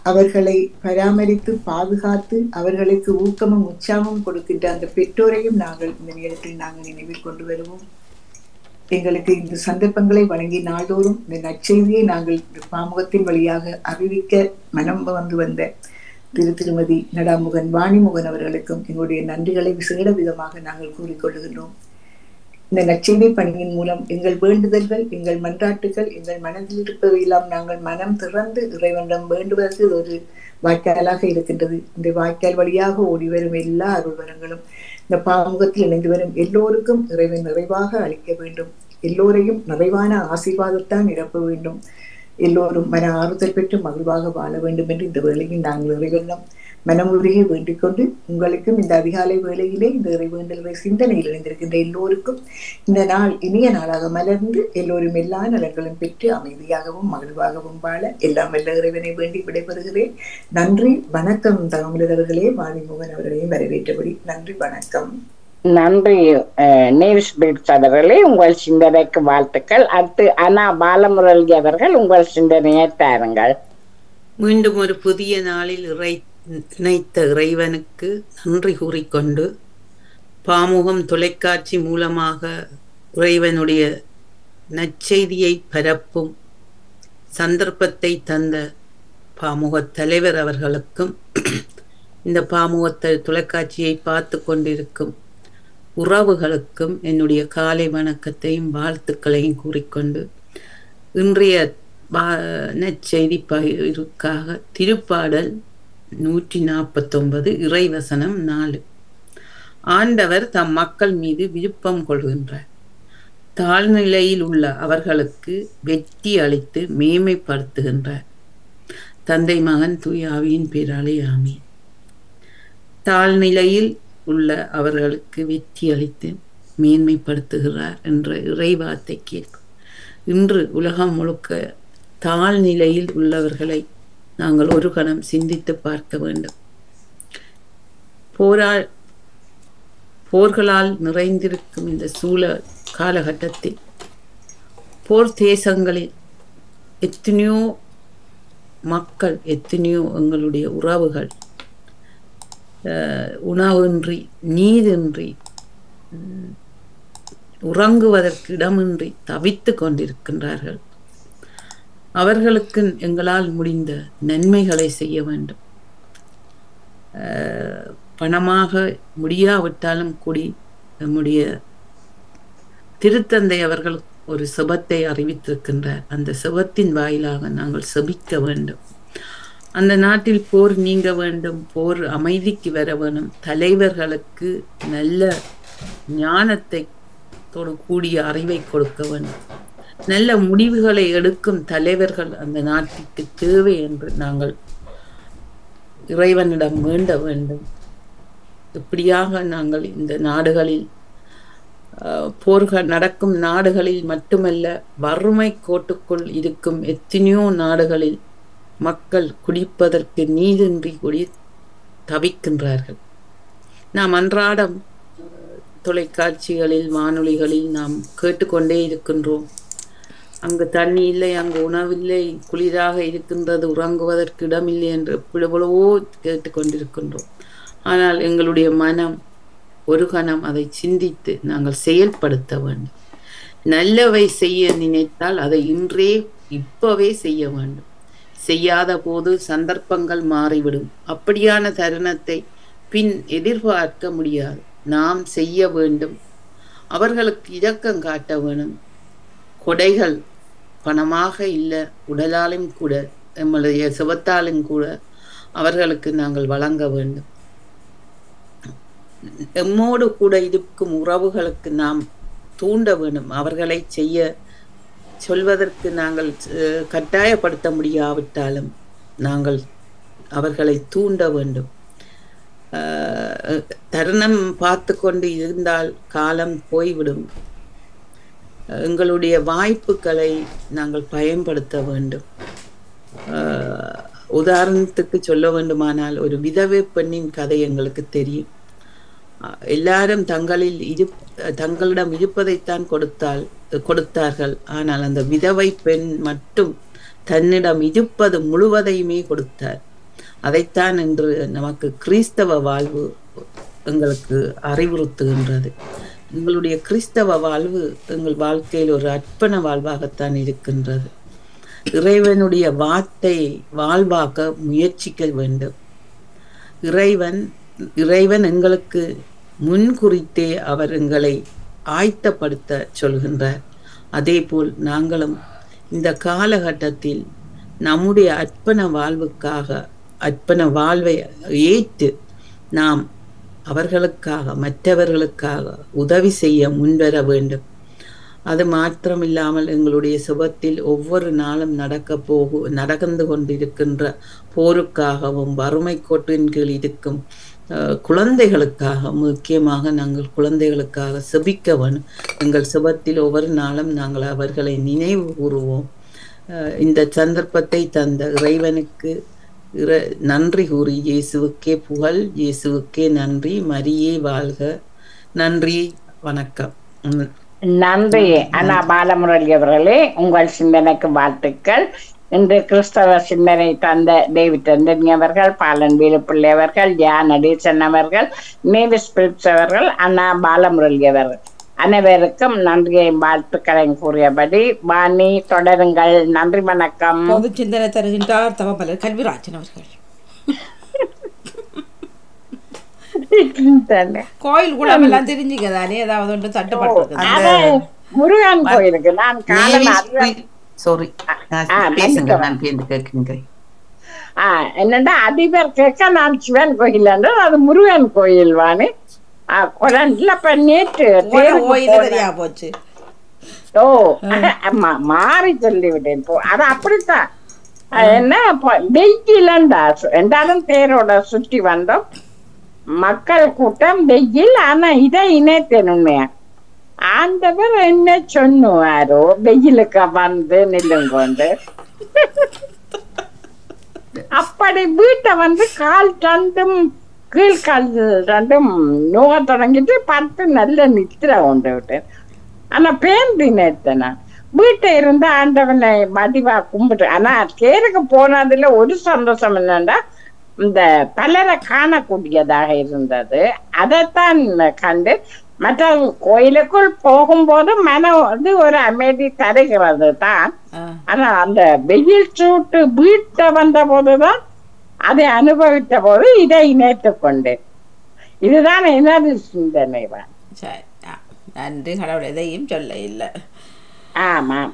S6: அவர்களை பராமரித்து பாதுகாத்து அவர்களுக்கு ஊக்கமும் உற்சாகமும் கொடுக்கின்ற அந்த பெற்றோரையும் நாங்கள் இந்த நேரத்தில் நாங்கள் நினைவில் கொண்டு வருவோம். எங்களுக்கு இந்த சந்தர்ப்பங்களை வழங்கி நாள்தோறும் இந்த நற்செய்தியை நாங்கள் பாமுகத்தின் வழியாக அறிவிக்க மனம் வந்த திருமதி நடாமுகன் வாணிமுகன் அவர்களுக்கும் எங்களுடைய நன்றிகளை விசேட விதமாக நாங்கள் கூறிக்கொள்ளுகின்றோம். இந்த நற்செய்தி பணியின் மூலம் எங்கள் வேண்டுதல்கள், எங்கள் மன்றாட்டுகள், எங்கள் மனதில் இருப்பவையெல்லாம் நாங்கள் மனம் திறந்து இறைவனிடம் வேண்டுவதற்கு ஒரு வாய்க்காலாக இருக்கின்றது. இந்த வாய்க்கால் வழியாக ஓடி வரும் எல்லா அருள்வரங்களும் இந்த பாமுகத்தில் இணைந்து வரும் எல்லோருக்கும் இறைவன் நிறைவாக அளிக்க வேண்டும். எல்லோரையும் நிறைவான ஆசீர்வாதத்தான் நிரப்ப வேண்டும். எல்லோரும் மன ஆறுதல் பெற்று மகிழ்வாக வாழ வேண்டும் என்று இந்த வேளையில் நாங்கள் இறைவனிடம் மனமுருகி வேண்டிக் கொண்டு, உங்களுக்கும் இந்த அதிகாலை வேளையிலே இந்த இறைவேண்டல்களை சிந்தனையில் இணைந்திருக்கின்ற எல்லோருக்கும் இந்த நாள் இனிய நாளாக மலர்ந்து எல்லோரும் எல்லா நலன்களும் பெற்று அமைதியாகவும் மகிழ்வாகவும் வாழ எல்லாம் வல்ல இறைவனை வேண்டி விடைபெறுகிறேன். நன்றி, வணக்கம். தமிழர்களே, வாணிமுகன் அவர்களையும் வரவேற்றபடி நன்றி, வணக்கம்.
S2: நன்றி நேவிஸ் பிரிட்ஸ் அவர்களே, உங்கள் சிந்தனைக்கு வாழ்த்துக்கள். அடுத்து அனா பாலமுரளி அவர்கள் உங்கள் சிந்தனையை தாருங்கள்.
S7: மீண்டும் ஒரு புதிய நாளில் இணைத்த இறைவனுக்கு நன்றி கூறிக்கொண்டு, பாமுகம் தொலைக்காட்சி மூலமாக இறைவனுடைய நற்செய்தியை பரப்பும் சந்தர்ப்பத்தை தந்த பாமுக தலைவர் அவர்களுக்கும், இந்த பாமுகத்தை தொலைக்காட்சியை பார்த்து கொண்டிருக்கும் உறவுகளுக்கும் என்னுடைய காலை வணக்கத்தையும் வாழ்த்துக்களையும் கூறிக்கொண்டு, இன்றைய நற்செய்தி பகிர்வுக்காக திருப்பாடல் 149 இறைவசனம் 4. ஆண்டவர் தம் மக்கள் மீது விருப்பம் கொள்கின்றார். தாழ்நிலையில் உள்ள அவர்களுக்கு வெற்றி அளித்து மேன்மைப்படுத்துகின்றார். தந்தை மகன் தூய ஆவியின் பேராலே ஆமீன். தாழ்நிலையில் உள்ள அவர்களுக்கு வெற்றி அளித்து மேன்மைப்படுத்துகிறார் என்ற இறைவார்த்தை கேட்கும். இன்று உலகம் முழுக்க தாழ்நிலையில் உள்ளவர்களை நாங்கள் ஒரு கணம் சிந்தித்து பார்க்க வேண்டும். போர்களால் நிறைந்திருக்கும் இந்த காலகட்டத்தில் போர் தேசங்களில் எத்தனையோ மக்கள், எத்தனையோ எங்களுடைய உறவுகள் உணவின்றி, நீரின்றி, உறங்குவதற்கு இடமின்றி தவித்து கொண்டிருக்கின்றார்கள். அவர்களுக்கு எங்களால் முடிந்த நன்மைகளை செய்ய வேண்டும். பணமாக முடியாவிட்டாலும் கூடி நம்முடைய திருத்தந்தை அவர்கள் ஒரு செபத்தை அறிவித்திருக்கின்றார். அந்த செபத்தின் வாயிலாக நாங்கள் செபிக்க வேண்டும். அந்த நாட்டில் போர் நீங்க வேண்டும், போர் அமைதிக்கு வர வேண்டும், தலைவர்களுக்கு நல்ல ஞானத்தை கூடிய அறிவை கொடுக்க வேண்டும், நல்ல முடிவுகளை எடுக்கும் தலைவர்கள் அந்த நாட்டிற்கு தேவை என்று நாங்கள் இறைவனிடம் வேண்ட வேண்டும். இப்படியாக நாங்கள் இந்த நாடுகளில் போர்கள் நடக்கும் நாடுகளில் மட்டுமல்ல, வறுமை கோட்டுக்குள் இருக்கும் எத்தனையோ நாடுகளில் மக்கள் குடிப்பதற்கு நீரின்றி தவிக்கின்றார்கள். நாம் அன்றாடம் தொலைக்காட்சிகளில், வானொலிகளில் நாம் கேட்டுக்கொண்டே இருக்கின்றோம். அங்கு தண்ணி இல்லை, அங்கு உணவில்லை, குளிராக இருக்கின்றது, உறங்குவதற்கு இடமில்லை என்று எவ்வளவோ கேட்டுக்கொண்டிருக்கின்றோம். ஆனால் எங்களுடைய மனம் ஒரு கணம் அதை சிந்தித்து நாங்கள் செயல்படுத்த வேண்டும். நல்லவை செய்ய நினைத்தால் அதை இன்றே இப்பவே செய்ய வேண்டும். செய்யாத போது சந்தர்ப்பங்கள் மாறிவிடும். அப்படியான தருணத்தை பின் எதிர்பார்க்க முடியாது. நாம் செய்ய வேண்டும். அவர்களுக்கு இரக்கம் காட்ட வேண்டும். கொடைகள் பணமாக இல்லை, உடலாலும் கூட, நம்மளுடைய சுபத்தாலும் கூட அவர்களுக்கு நாங்கள் வழங்க வேண்டும். எம்மோடு கூட இருக்கும் உறவுகளுக்கு நாம் தூண்ட வேண்டும். அவர்களை செய்ய சொல்வதற்கு நாங்கள் கட்டாயப்படுத்த முடியாவிட்டாலும் நாங்கள் அவர்களை தூண்ட வேண்டும். தருணம் பார்த்து கொண்டு இருந்தால் காலம் போய்விடும். எங்களுடைய வாய்ப்புகளை நாங்கள் பயன்படுத்த வேண்டும். உதாரணத்துக்கு சொல்ல வேண்டுமானால், ஒரு விதவை பெண்ணின் கதை எங்களுக்கு தெரியும். எல்லாரும் தங்களிடம் இருப்பதைத்தான் கொடுத்தார்கள். ஆனால் அந்த விதவை பெண் மட்டும் தன்னிடம் இருப்பது முழுவதையுமே கொடுத்தார். அதைத்தான் இன்று நமக்கு கிறிஸ்தவ வாழ்வு எங்களுக்கு அறிவுறுத்துகின்றது. எங்களுடைய கிறிஸ்தவ வாழ்வு எங்கள் வாழ்க்கையில் ஒரு அர்ப்பண வாழ்வாகத்தான் இருக்கின்றது. இறைவனுடைய வார்த்தை வாழ்வாக்க முயற்சிக்க வேண்டும். இறைவன் எங்களுக்கு முன்குறித்தே அவர் எங்களை ஆயத்தப்படுத்த சொல்கின்றார். அதே போல் நாங்களும் இந்த காலகட்டத்தில் நம்முடைய அர்ப்பண வாழ்வை ஏற்று நாம் அவர்களுக்காக, மற்றவர்களுக்காக உதவி செய்ய முன்வர வேண்டும். அது மாத்திரமில்லாமல் எங்களுடைய சுபத்தில் ஒவ்வொரு நாளும் நடந்து கொண்டிருக்கின்ற போருக்காகவும் வறுமை கோட்டின் கீழ் இருக்கும் குழந்தைகளுக்காக, முக்கியமாக நாங்கள் குழந்தைகளுக்காக செபிக்க வேண்டும். எங்கள் சுபத்தில் ஒவ்வொரு நாளும் நாங்கள் அவர்களை நினைவு கூறுவோம். இந்த சந்தர்ப்பத்தை தந்த இறைவனுக்கு நன்றி கூறி, இயேசுவுக்கே புகழ், இயேசுவுக்கே நன்றி, மரியே வாழ்க. நன்றி, வணக்கம்.
S2: நன்றி அண்ணா பாலமுரளி அவர்களே, உங்கள் சிந்தனைக்கு வாழ்த்துக்கள். இன்று கிறிஸ்தவ சிந்தனை தந்த டேவிட் அண்டனி அவர்கள், பாலன் வேலுப்பிள்ளை அவர்கள், ஜான் நடேசன் அவர்கள், நேவிஸ் பிலிப்ஸ் அவர்கள், அண்ணா பாலமுரளி அவர்கள் அனைவருக்கும் நன்றியை வாழ்த்துக்களை கூறியபடி வாணி தொடருங்கள். நன்றி, வணக்கம்.
S1: பொது சிந்தனை தருகின்றார் தவமலர் கல்விராஜன் அவர்கள். கோயில் குளம் எல்லாம் தெரிஞ்சுக்கதானே, ஏதாவது ஒன்று தட்டுப்பட்டு
S2: முருகன் கோயிலுக்கு நான் என்னடா அதிபர் கேட்க நான் சிவன் கோயில், அது முருகன் கோயில் வாணி. நேற்று
S1: போச்சு.
S2: மாறி சொல்லிவிட்டேன். அது அப்படித்தான். என்ன வெயிலண்டா ரெண்டாலும் பேரோட சுற்றி வந்தோம். மக்கள் கூட்டம் வெயில். ஆனா இதை இணைத்தேன் உண்மையா. ஆண்டவர் என்ன சொன்னாரோ, வெயிலுக்கு வந்து நில்லுங்கொண்டு அப்படி வீட்டை வந்து கால் ரெண்டும் கீழ்கால் ரெண்டும் நோக தொடங்கிட்டு பார்த்து நல்ல நித்திரை கொண்டு விட்டேன். ஆனா பேந்தி நேத்தனா வீட்டை இருந்து ஆண்டவனை மதிவா கும்பிட்டு. ஆனா தேருக்கு போனதுல ஒரு சந்தோஷம் என்னன்னா, இந்த பலரை காணக்கூடியதாக இருந்தது. அதைத்தான் கண்டு மற்ற கோயிலுக்குள் போகும்போது மனம் வந்து ஒரு அமைதி தருகிறது தான். ஆனா அந்த வெயில் சூட்டு வீட்டை வந்த போதுதான் அதை அனுபவித்த போது இதை இணைத்துக் கொண்டேன். இதுதான் எனது சிந்தனை.
S1: நன்றி, கடவுள் எதையும் சொல்ல இல்லை.
S2: ஆமாம்,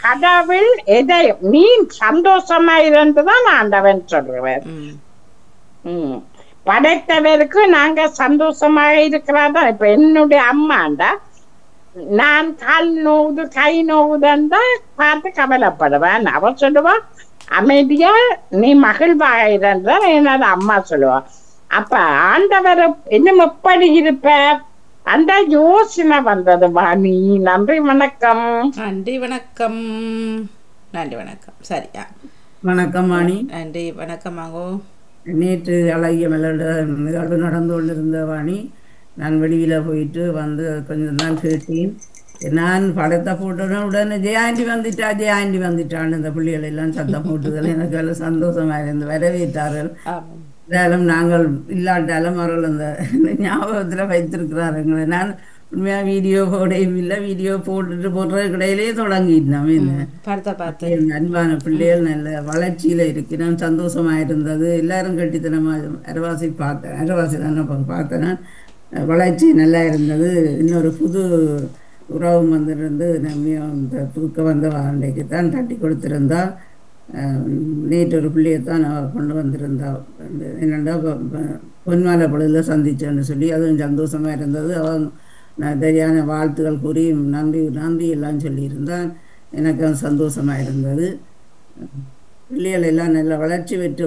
S2: கடவுள் எதை நீ சந்தோஷமா இருந்துதான் ஆண்டவன் சொல்றவர். படைத்தவருக்கு நாங்க சந்தோஷமாக இருக்கிறாதா. இப்ப என்னுடைய அம்மாண்டா நான் கால் நோவுது கை நோவுதான் பார்த்து கவலைப்படுவேன். அவ சொல்லுவா அமைதியா நீ மகிழ்வாக இருந்தால் என்னோட அம்மா சொல்லுவா. அப்ப ஆண்டவர் இன்னும் எப்படி இருப்பார் அந்த யோசனை வந்தது. வாணி, நன்றி, வணக்கம்.
S1: நன்றி, வணக்கம். நன்றி, வணக்கம். சரியா,
S5: வணக்கம் வாணி.
S1: நன்றி, வணக்கம். ஆகோ
S5: நேற்று அழகிய மலரோட நிகழ்வு நடந்து கொண்டிருந்த வாணி. நான் வெளியில் போயிட்டு வந்து கொஞ்சம் தான் கேட்டேன். நான் படத்தை போட்டோன்னா உடனே ஜெயாண்டி வந்துட்டான்னு இந்த பிள்ளைகள் எல்லாம் சத்தம் போட்டுதல் எனக்கு எல்லாம் சந்தோஷமாக இருந்து வரவேற்றார்கள். இருந்தாலும் நாங்கள் இல்லாட்டாலும் அவர்கள் அந்த ஞாபகத்தில் வைத்திருக்கிறாருங்களை. நான் உண்மையாக வீடியோ போடையும் இல்லை, வீடியோ போடுற இடையிலே தொடங்கிட்டோம். அன்பான பிள்ளைகள் நல்ல வளர்ச்சியில் இருக்கிறோம். சந்தோஷமாக இருந்தது. எல்லாரும் கட்டித்தனமாக அரவாசி தானே பார்த்தேன். வளர்ச்சி நல்லா இருந்தது. இன்னொரு புது உறவு வந்திருந்து இந்த தூக்க வந்த வாண்டைக்கு தான் தட்டி கொடுத்துருந்தா. நேற்று ஒரு பிள்ளையத்தான் அவள் கொண்டு வந்திருந்தா. என்னென்னா பொன்மாலை பொழுதில் சந்திச்சேன்னு சொல்லி அதுவும் சந்தோஷமாக இருந்தது. அவன் நான் சரியான வாழ்த்துக்கள் கூறி நன்றி நன்றி எல்லாம் சொல்லியிருந்தான். எனக்கு சந்தோஷமாக இருந்தது. பிள்ளைகள் எல்லாம் நல்ல வளர்ச்சி பெற்று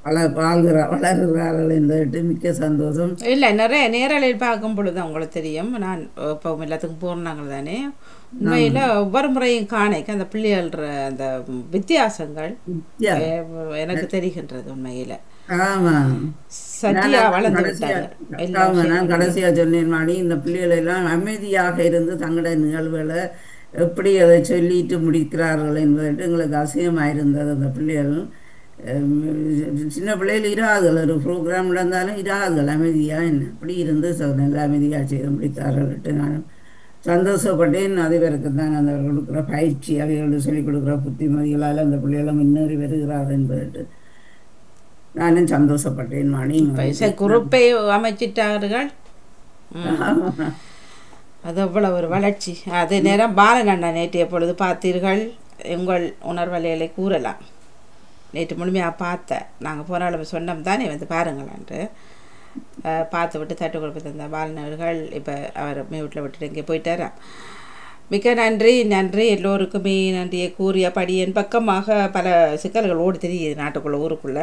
S5: வளர்கிறார்கள் என்பது மிக்க சந்தோஷம்.
S1: இல்லை, நிறைய நேரலையில் பார்க்கும் பொழுது உங்களுக்கு தெரியும், நான் இப்போ எல்லாத்துக்கும் போனாங்க தானே, உண்மையில் ஒவ்வொரு முறையும் காணைக்கு அந்த பிள்ளைகள அந்த வித்தியாசங்கள் எனக்கு தெரிகின்றது. உண்மையில் சத்தியா வளர்ந்து
S5: நான் கடைசியாக சொன்னேன் மாதிரி இந்த பிள்ளைகள் எல்லாம் அமைதியாக இருந்து தங்களோட நிகழ்வுகளை எப்படி அதை சொல்லிட்டு முடிக்கிறார்கள் என்பது எங்களுக்கு அசிங்கமாக இருந்தது. அந்த பிள்ளைகள் சின்ன பிள்ளைகள் இராதுகள், ஒரு ப்ரோக்ராம் நடந்தாலும் இராதுகள் அமைதியாக என்ன அப்படி இருந்து நல்லா அமைதியாக செய்து முடித்தார்கள்ட்டு நானும் சந்தோஷப்பட்டேன். அதிபருக்கு தான் அந்த கொடுக்குற பயிற்சி, அவைகளுக்கு சொல்லிக் கொடுக்குற புத்திமதிகளால் அந்த பிள்ளைகளும் முன்னேறி வருகிறார்கள் என்பது நானும் சந்தோஷப்பட்டேன். மணி
S1: குரூப்பை அமைச்சிட்டார்கள், அது அவ்வளவு ஒரு வளர்ச்சி. அதே நேரம் பாலன் அண்ணா நேற்றைய பொழுது பார்த்தீர்கள், உங்கள் உணர்வலைகளை கூறலாம். நேற்று முழுமையாக பார்த்தேன், நாங்கள் போனாலும் சொன்னோம் தானே வந்து பாருங்களான்ட்டு. பார்த்து விட்டு தட்டு கொடுப்பு தந்த பாலன் அவர்கள் இப்போ அவர் வீட்டில் விட்டுட்டு இங்கே போயிட்டாராம். மிக்க நன்றி நன்றி எல்லோருக்குமே நன்றியை கூறியபடி என் பக்கமாக பல சிக்கல்கள் ஓடி தெரியுது நாட்டுக்குள்ள ஊருக்குள்ள.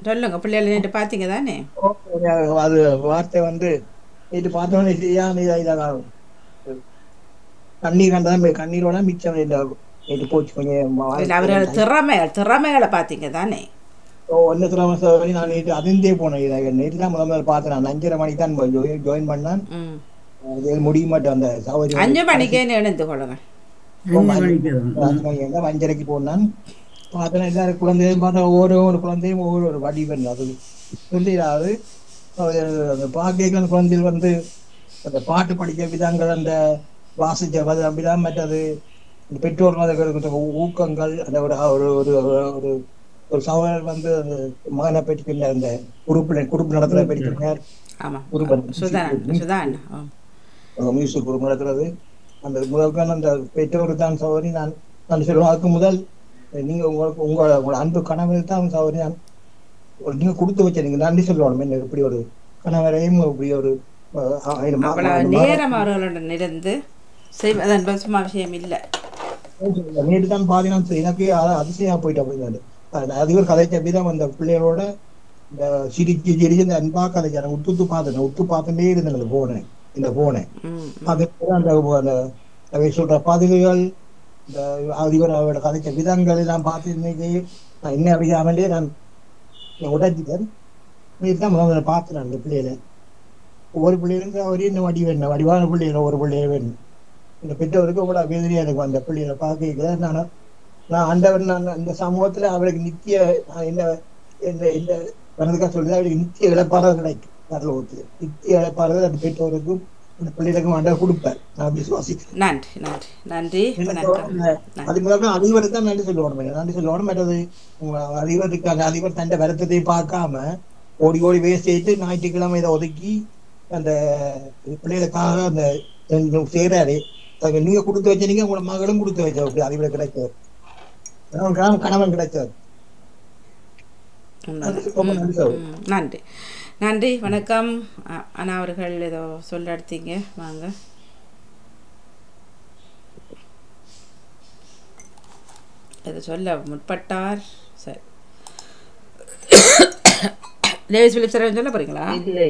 S1: சொல்லுங்க பிள்ளைகள் நேற்று பார்த்தீங்க தானே?
S4: அது வார்த்தை வந்து நேற்று பார்த்தோன்னே கண்ணீர் கண்ணீரோட மிச்சம் போச்சு கொஞ்சம்.
S1: அவர்கள் திறமைகளை பார்த்தீங்க தானே?
S4: ஒன்னு திறமை நான் நேற்று அதிர்ந்தே போனேன். நேற்று தான் முதல் பார்த்தேன். நான் 5:30 மணிக்கு தான் ஜாயின் பண்ணான். முடிய மாட்டேன் அந்த
S1: 5 மணிக்கே இணைந்து கொள்ளுங்க.
S4: 5:30க்கு போனான். பார்த்தேன் எல்லாரும் குழந்தையும் பார்த்தா ஒவ்வொரு குழந்தையும் ஒவ்வொரு வடிவம். அது சொல்லிடாது அந்த பார்க்க அந்த குழந்தைகள் வந்து அந்த பாட்டு படிக்க விதங்கள், அந்த வாசிச்ச விதம், மற்றது பெற்றோர்கள் ஊக்கங்கள், அந்த ஒரு ஒரு ஒரு சகோதரர் வந்து மகனை பெற்றுக்கின்ற அந்த குரூப் நடத்துற பெற்றுக்கிறார். மியூசிக் குரூப் நடக்கிறது. அந்த முதல் அந்த பெற்றோர் தான் சகோதரி. நான் சொல்லுவேன், அதுக்கு முதல் நீங்க உங்களோட அன்பு கணவர் தான் சகோதரி. நீங்க கொடுத்து வச்ச நீங்க நன்றி சொல்லணும். என்ன இப்படி ஒரு கணவரையும் இப்படி ஒரு
S1: நேரம் அவர்களுடன் இருந்து செய்வதன் விஷயம் இல்லை.
S4: நேற்று தான் பாத்தீங்கன்னா எனக்கு அதிசயமா போயிட்டு அப்படின்னாரு. அதிபர் கதைச்ச விதம் அந்த பிள்ளைகளோட இந்த சிரிச்சு சிரிச்சு இந்த அன்பா கதைச்சாங்க. உத்து பார்த்துட்டே இருந்தேன் போனேன். அது அந்த சொல்ற பதிவுகள், இந்த அதிபர் அவரோட கதைச்ச விதங்கள் எல்லாம் பார்த்து இன்னைக்கு நான் என்ன அறியாமலே நான் உடைச்சிட்டேன். நேற்று தான் முதல்ல பார்த்தேன் அந்த பிள்ளைகளை. ஒவ்வொரு பிள்ளைகளுக்கு அவரே என்ன வடிவான பிள்ளைகளை ஒரு பிள்ளைய வேணும். இந்த பெற்றவருக்கு அவ்வளவு வேதனையா இருக்கும் அந்த பிள்ளைகளை பார்க்க. நான் ஆண்டவர் நான் அந்த சமூகத்துல அவருக்கு நித்திய என்ன மனதுக்காக சொல்றது, அவருக்கு நித்திய இழப்பாளர் கிடைக்கும். பரலோகத்துல நித்திய இழப்பாளர்கள் அந்த பெற்றோருக்கும் அந்த பிள்ளைகளுக்கும் ஆண்டவர் கொடுப்பார். நான் விசுவாசிக்கிறேன்.
S1: நன்றி.
S4: அது முதல்ல அதிபருக்கு தான் நன்றி சொல்லணும். மற்றது அதிபருக்கு அந்த அதிபர் தன்னை வருத்தத்தை பார்க்காம ஓடி வேஸ்ட் செய்து ஞாயிற்றுக்கிழமை இதை ஒதுக்கி அந்த பிள்ளைகளுக்காக அந்த செய்யறாரு. நீங்க கொடுத்து வச்சீங்க, உங்களோட மகளும் கொடுத்து வச்ச அப்படி அதிபர் கிடைச்சார், கணவன் கிடைச்சார்.
S1: நன்றி. வணக்கம். அண்ணா அவர்கள் ஏதோ சொல்ல எடுத்தீங்க, வாங்க. எது சொல்ல முற்பட்டார்? சரி, நேவிஸ் பிலிப்ஸ் சொல்ல போறீங்களா?
S7: இல்ல,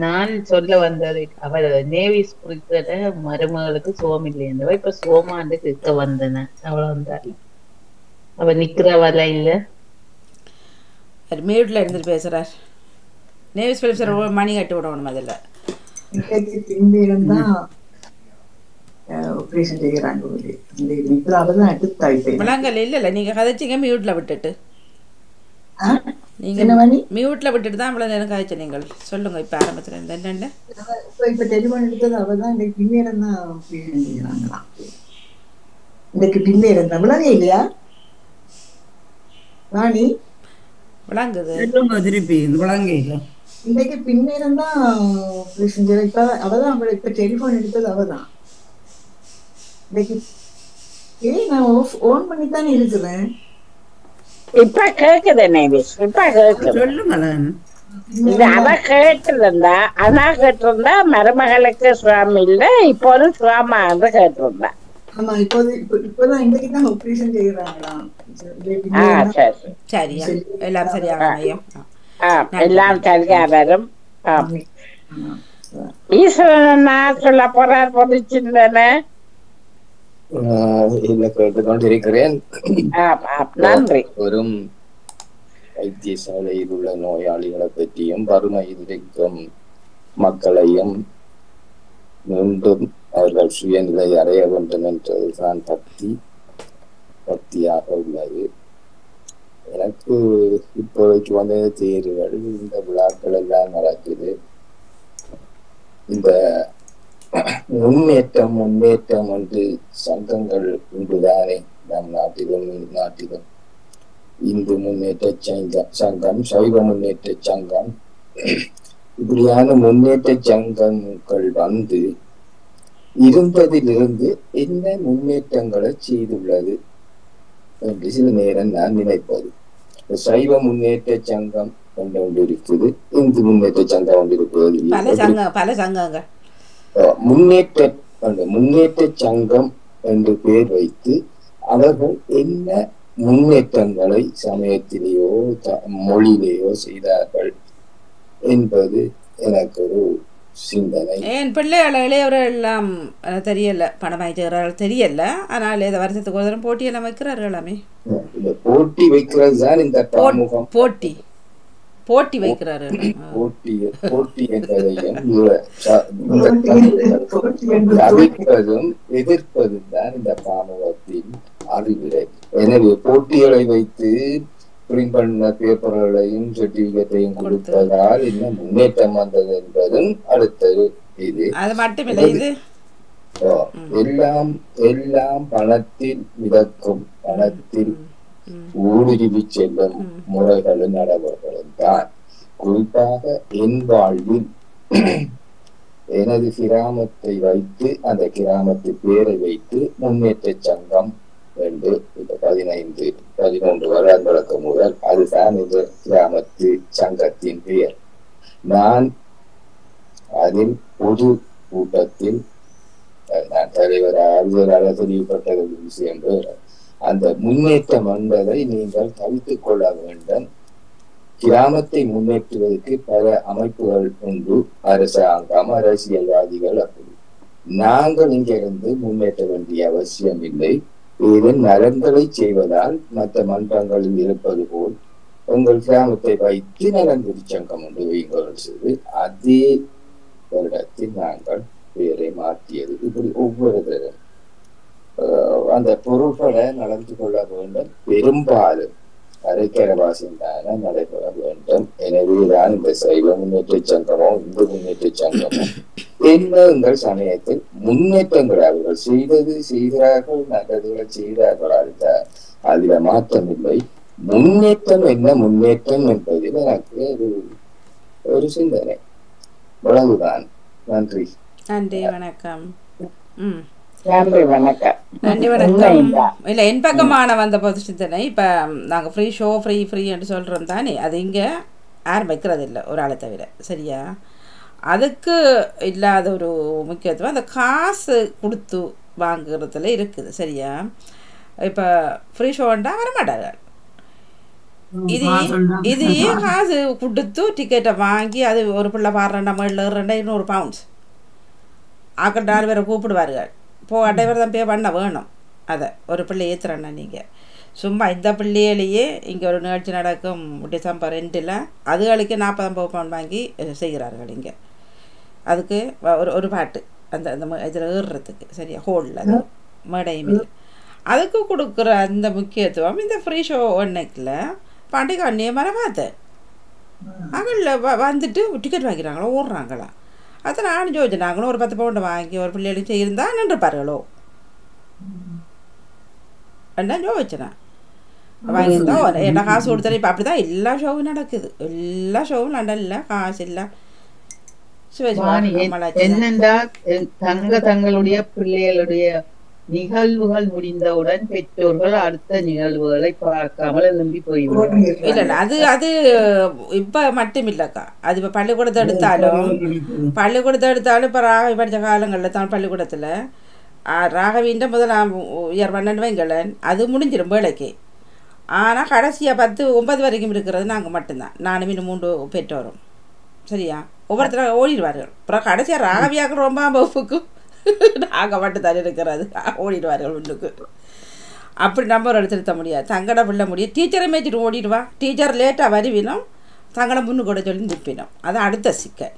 S7: நான் சொல்ல வந்தது அவள் நேவிஸ் குறித்த மருமகளுக்கு சோம் இல்லை என்றவ இப்ப சோமாண்டு கேட்க வந்தன. அவளை வந்தாள், அவ நிக்கிறவள இல்ல,
S1: மேட்ல இருந்துட்டு பேசுறார். நேவிஸ் பிலிப்ஸ் மணி கட்டி விடணும். அதில் விளங்கல் இல்ல, நீங்க கதைச்சிங்க மியூட்ல விட்டுட்டு. நீங்க மியூட்ல விட்டுட்டு தான் இவ்வளவு நேரம் காய்ச்ச. நீங்கள் சொல்லுங்க இப்ப ஆரம்பத்துல இருந்து என்னென்ன.
S6: இப்ப டெலிஃபோன் எடுத்தது அவதான். இன்னைக்கு பின்னேரம் தான் பேசுறாங்களாம். இன்னைக்கு பின்னேரம் தான் விளங்க இல்லையா ராணி?
S1: விளங்குது
S5: திருப்பி விளங்க இல்லை.
S6: இன்னைக்கு பின்னேரம் தான் பேசுற. இப்ப அவதான் அவளை இப்ப டெலிஃபோன் எடுத்தது அவதான். இன்னைக்கு நான் ஓன் பண்ணித்தானே இருக்கிறேன்.
S2: இப்ப கேக்குது நேவிஸ், இப்ப கேக்குது.
S5: சொல்லுங்களேன்.
S2: இது அத கேட்டிருந்தா, ஆனா கேட்டிருந்தா மருமகளுக்கு சுவாமி இல்ல, இப்போது சுவாமா என்று கேட்டிருந்தா.
S6: ஆமா இப்பதான் இன்னைக்குதான் ஆபரேஷன் செய்யறாங்களாம்.
S2: சரி.
S1: சரியா எல்லாம் சரியாகும் ஐயா.
S2: எல்லாம் சரியா வரும். ஈஸ்வரன் சொல்ல போறார் பொதுச்சிந்தனை.
S8: இல்லை கேட்டுக்கொண்டிருக்கிறேன்.
S2: நன்றி.
S8: வெறும் வைத்தியசாலையில் உள்ள நோயாளிகளை பற்றியும் வறுமையில் இருக்கும் மக்களையும் மீண்டும் அவர்கள் சுயநிலை அடைய வேண்டும் என்பதுதான் பக்தியாக உள்ளது. எனக்கு இப்போதைக்கு வந்த தேர்வுகள், இந்த விழாக்கள் எல்லாம் நடக்குது. இந்த முன்னேற்றம் என்று சங்கங்கள் உண்டுதானே நம் நாட்டிலும் இந்து முன்னேற்ற சங்கம், சைவ முன்னேற்ற சங்கம், இப்படியான முன்னேற்ற சங்கங்கள் வந்து இருந்ததிலிருந்து என்ன முன்னேற்றங்களை செய்துள்ளது என்று சில நேரம் நான் நினைப்பது. சைவ முன்னேற்ற சங்கம் ஒன்று இருக்குது, இந்து முன்னேற்ற சங்கம் ஒன்று இருக்கிறது. முன்னேற்ற சங்கம் என்று பெயர் வைத்து அவர்கள் என்ன முன்னேற்றங்களை சமயத்திலேயோ மொழியிலேயோ செய்தார்கள் என்பது எனக்கு ஒரு சிந்தனை.
S1: என் பிள்ளைகள் இளையவர்கள் எல்லாம் தெரியல, பணமாய்ச்சார்கள் தெரியல. ஆனால் இதை வருஷத்துக்கு ஒரு தரம் போட்டியெல்லாம் வைக்கிறார்களாமே.
S8: இந்த போட்டி வைக்கிறது தான் இந்த பாமுகம்.
S1: போட்டி வைக்கிறாரு.
S8: போட்டி என்பதையும் எதிர்ப்பதும் தான் இந்த பாமுகத்தின் அறிவுரை. எனவே போட்டிகளை வைத்து பிரிண்ட் பண்ண பேப்பர்களையும் சர்டிபிகேட்டையும் கொடுத்ததால் என்ன முன்னேற்றம் வந்தது என்பதும் அடுத்தது. இது
S1: அது மட்டுமில்லை, இது
S8: எல்லாம் பணத்தில் மிதக்கும், பணத்தில் ஊடுருவி செல்லும் முறைகளும் நடைமுறைகளும் தான். குறிப்பாக என் வாழ்வில் எனது கிராமத்தை வைத்து, அந்த கிராமத்து பேரை வைத்து முன்னேற்ற சங்கம் என்று 15-11 வருடங்களுக்கு முதல் அதுதான் இந்த கிராமத்து சங்கத்தின் பெயர். நான் அதில் பொது கூட்டத்தில் நான் தலைவராக தெளிவுபட்ட விஷயம். அந்த முன்னேற்றம் வந்ததை நீங்கள் தவித்துக் கொள்ள வேண்டும். கிராமத்தை முன்னேற்றுவதற்கு பல அமைப்புகள் உண்டு, அரசாங்கம், அரசியல்வாதிகள். அப்படி நாங்கள் இங்கிருந்து முன்னேற்ற வேண்டிய அவசியம் இல்லை. இதன் நலன்களை செய்வதால் மற்ற மன்றங்களில் இருப்பது போல் உங்கள் கிராமத்தை வைத்து நலன்புரி சங்கம் ஒன்று வைங்கள் செய்து அதே வருடத்தில் நாங்கள் பெயரை மாற்றியது. இப்படி ஒவ்வொரு தரம் அந்த பொருட்களை நடந்து கொள்ள வேண்டும். பெரும்பாலும் அரைக்கரவாசிந்தான நடைபெற வேண்டும். எனவேதான் இந்த சைவ முன்னேற்ற சங்கமோ இந்து முன்னேற்ற சங்கமோ எங்கள் சமயத்தில் முன்னேற்றங்கள் அவர்கள் செய்கிறார்கள், நல்லதுகளை செய்தார்கள். அதில மாற்றம் இல்லை. முன்னேற்றம் என்ன முன்னேற்றம் என்பதில் எனக்கு ஒரு சிந்தனை. அவ்வளவுதான். நன்றி.
S1: நன்றி, வணக்கம்.
S2: நன்றி, வணக்கம்.
S1: நன்றி, வணக்கம். இல்லை, என் பக்கமான வந்த பொது சிந்தனை. இப்போ நாங்கள் ஃப்ரீ ஷோ ஃப்ரீ என்று சொல்கிறோம் தானே, அது இங்கே யாரும் வைக்கிறது இல்லை, ஒரு ஆளை தவிர. சரியா? அதுக்கு இல்லாத ஒரு முக்கியத்துவம் அந்த காசு கொடுத்து வாங்குறதுல இருக்குது. சரியா? இப்போ ஃப்ரீ ஷோண்டா வரமாட்டார்கள். இது ஏன் காசு கொடுத்து டிக்கெட்டை வாங்கி அது ஒரு பிள்ளை பாடுறா மேலே 200 பவுண்ட்ஸ் ஆக்கள் 4 பேரை கூப்பிடுவார்கள். அடைவர் தான் பே பண்ண வேணும். அதை ஒரு பிள்ளை ஏற்றுறேன்னா நீங்கள் சும்மா இந்த பிள்ளையிலேயே இங்கே ஒரு நிகழ்ச்சி நடக்கும் டிசம்பர் 2 அதுகளுக்கு 40-50 பவுண்ட் வாங்கி செய்கிறார்கள். இங்கே அதுக்கு ஒரு பாட்டு அந்த இதில் ஏறுறதுக்கு. சரியா? ஹோலில் அது மேடையும் இல்லை. அதுக்கு கொடுக்குற அந்த முக்கியத்துவம் இந்த ஃப்ரீ ஷோ ஒன்றைக்கில் பாண்டிகை அண்ணியை மர பார்த்தேன். அகளில் வந்துட்டு டிக்கெட் வாங்கிறாங்களோ, ஓடுறாங்களா? அதை நானும் ஜோதிச்சு நாங்களும் ஒரு 10 பவுண்டை வாங்கி ஒரு பிள்ளைகளுக்கு செய்யிருந்தா நின்றுப்பார்களோ என்ன ஜோதிச்சேன் வாங்கியிருந்தா என்ன காசு கொடுத்தேன். இப்போ அப்படி தான் எல்லா ஷோவும் நடக்குது. எல்லா ஷோவும் லண்டனில் காசு இல்லை.
S9: என்னண்டா தங்களுடைய பிள்ளைகளுடைய நிகழ்வுகள் முடிந்தவுடன் பெற்றோர்கள் அடுத்த நிகழ்வுகளை பார்க்காமல் எழும்பி போய்விடுவார்கள்.
S1: இல்ல இல்ல அது அது இப்ப மட்டும் இல்லக்கா. அது இப்ப பள்ளிக்கூடத்தை எடுத்தாலும் இப்ப ராகவி படித்த காலங்கள்ல தான் பள்ளிக்கூடத்துல ராகவின்ற முதலாம் உயர் 12 வைங்களன் அது முடிஞ்சிடும் வேலைக்கு. ஆனால் கடைசியாக 10 9 வரைக்கும் இருக்கிறது நாங்கள் மட்டும்தான், நானும் இன்னும் 3 பெற்றோரும். சரியா, ஒவ்வொருத்தரும் ஓடிடுவார்கள். அப்புறம் கடைசியாக ராகவியாக ரொம்ப வகுப்புக்கும் நாங்கள் மட்டும்தான் இருக்கிறது, ஓடிடுவார்கள் ஒன்றுக்கு. அப்படி நம்பர் எடுத்துருத்த முடியாது. தங்கட பிள்ளை முடியும் டீச்சரை மேய்ச்சிட்டு ஓடிடுவா. டீச்சர் லேட்டாக வருவினோம், தங்கட முன்னு கூட சொல்லி நிற்பினோம். அதான் அடுத்த சிக்கல்.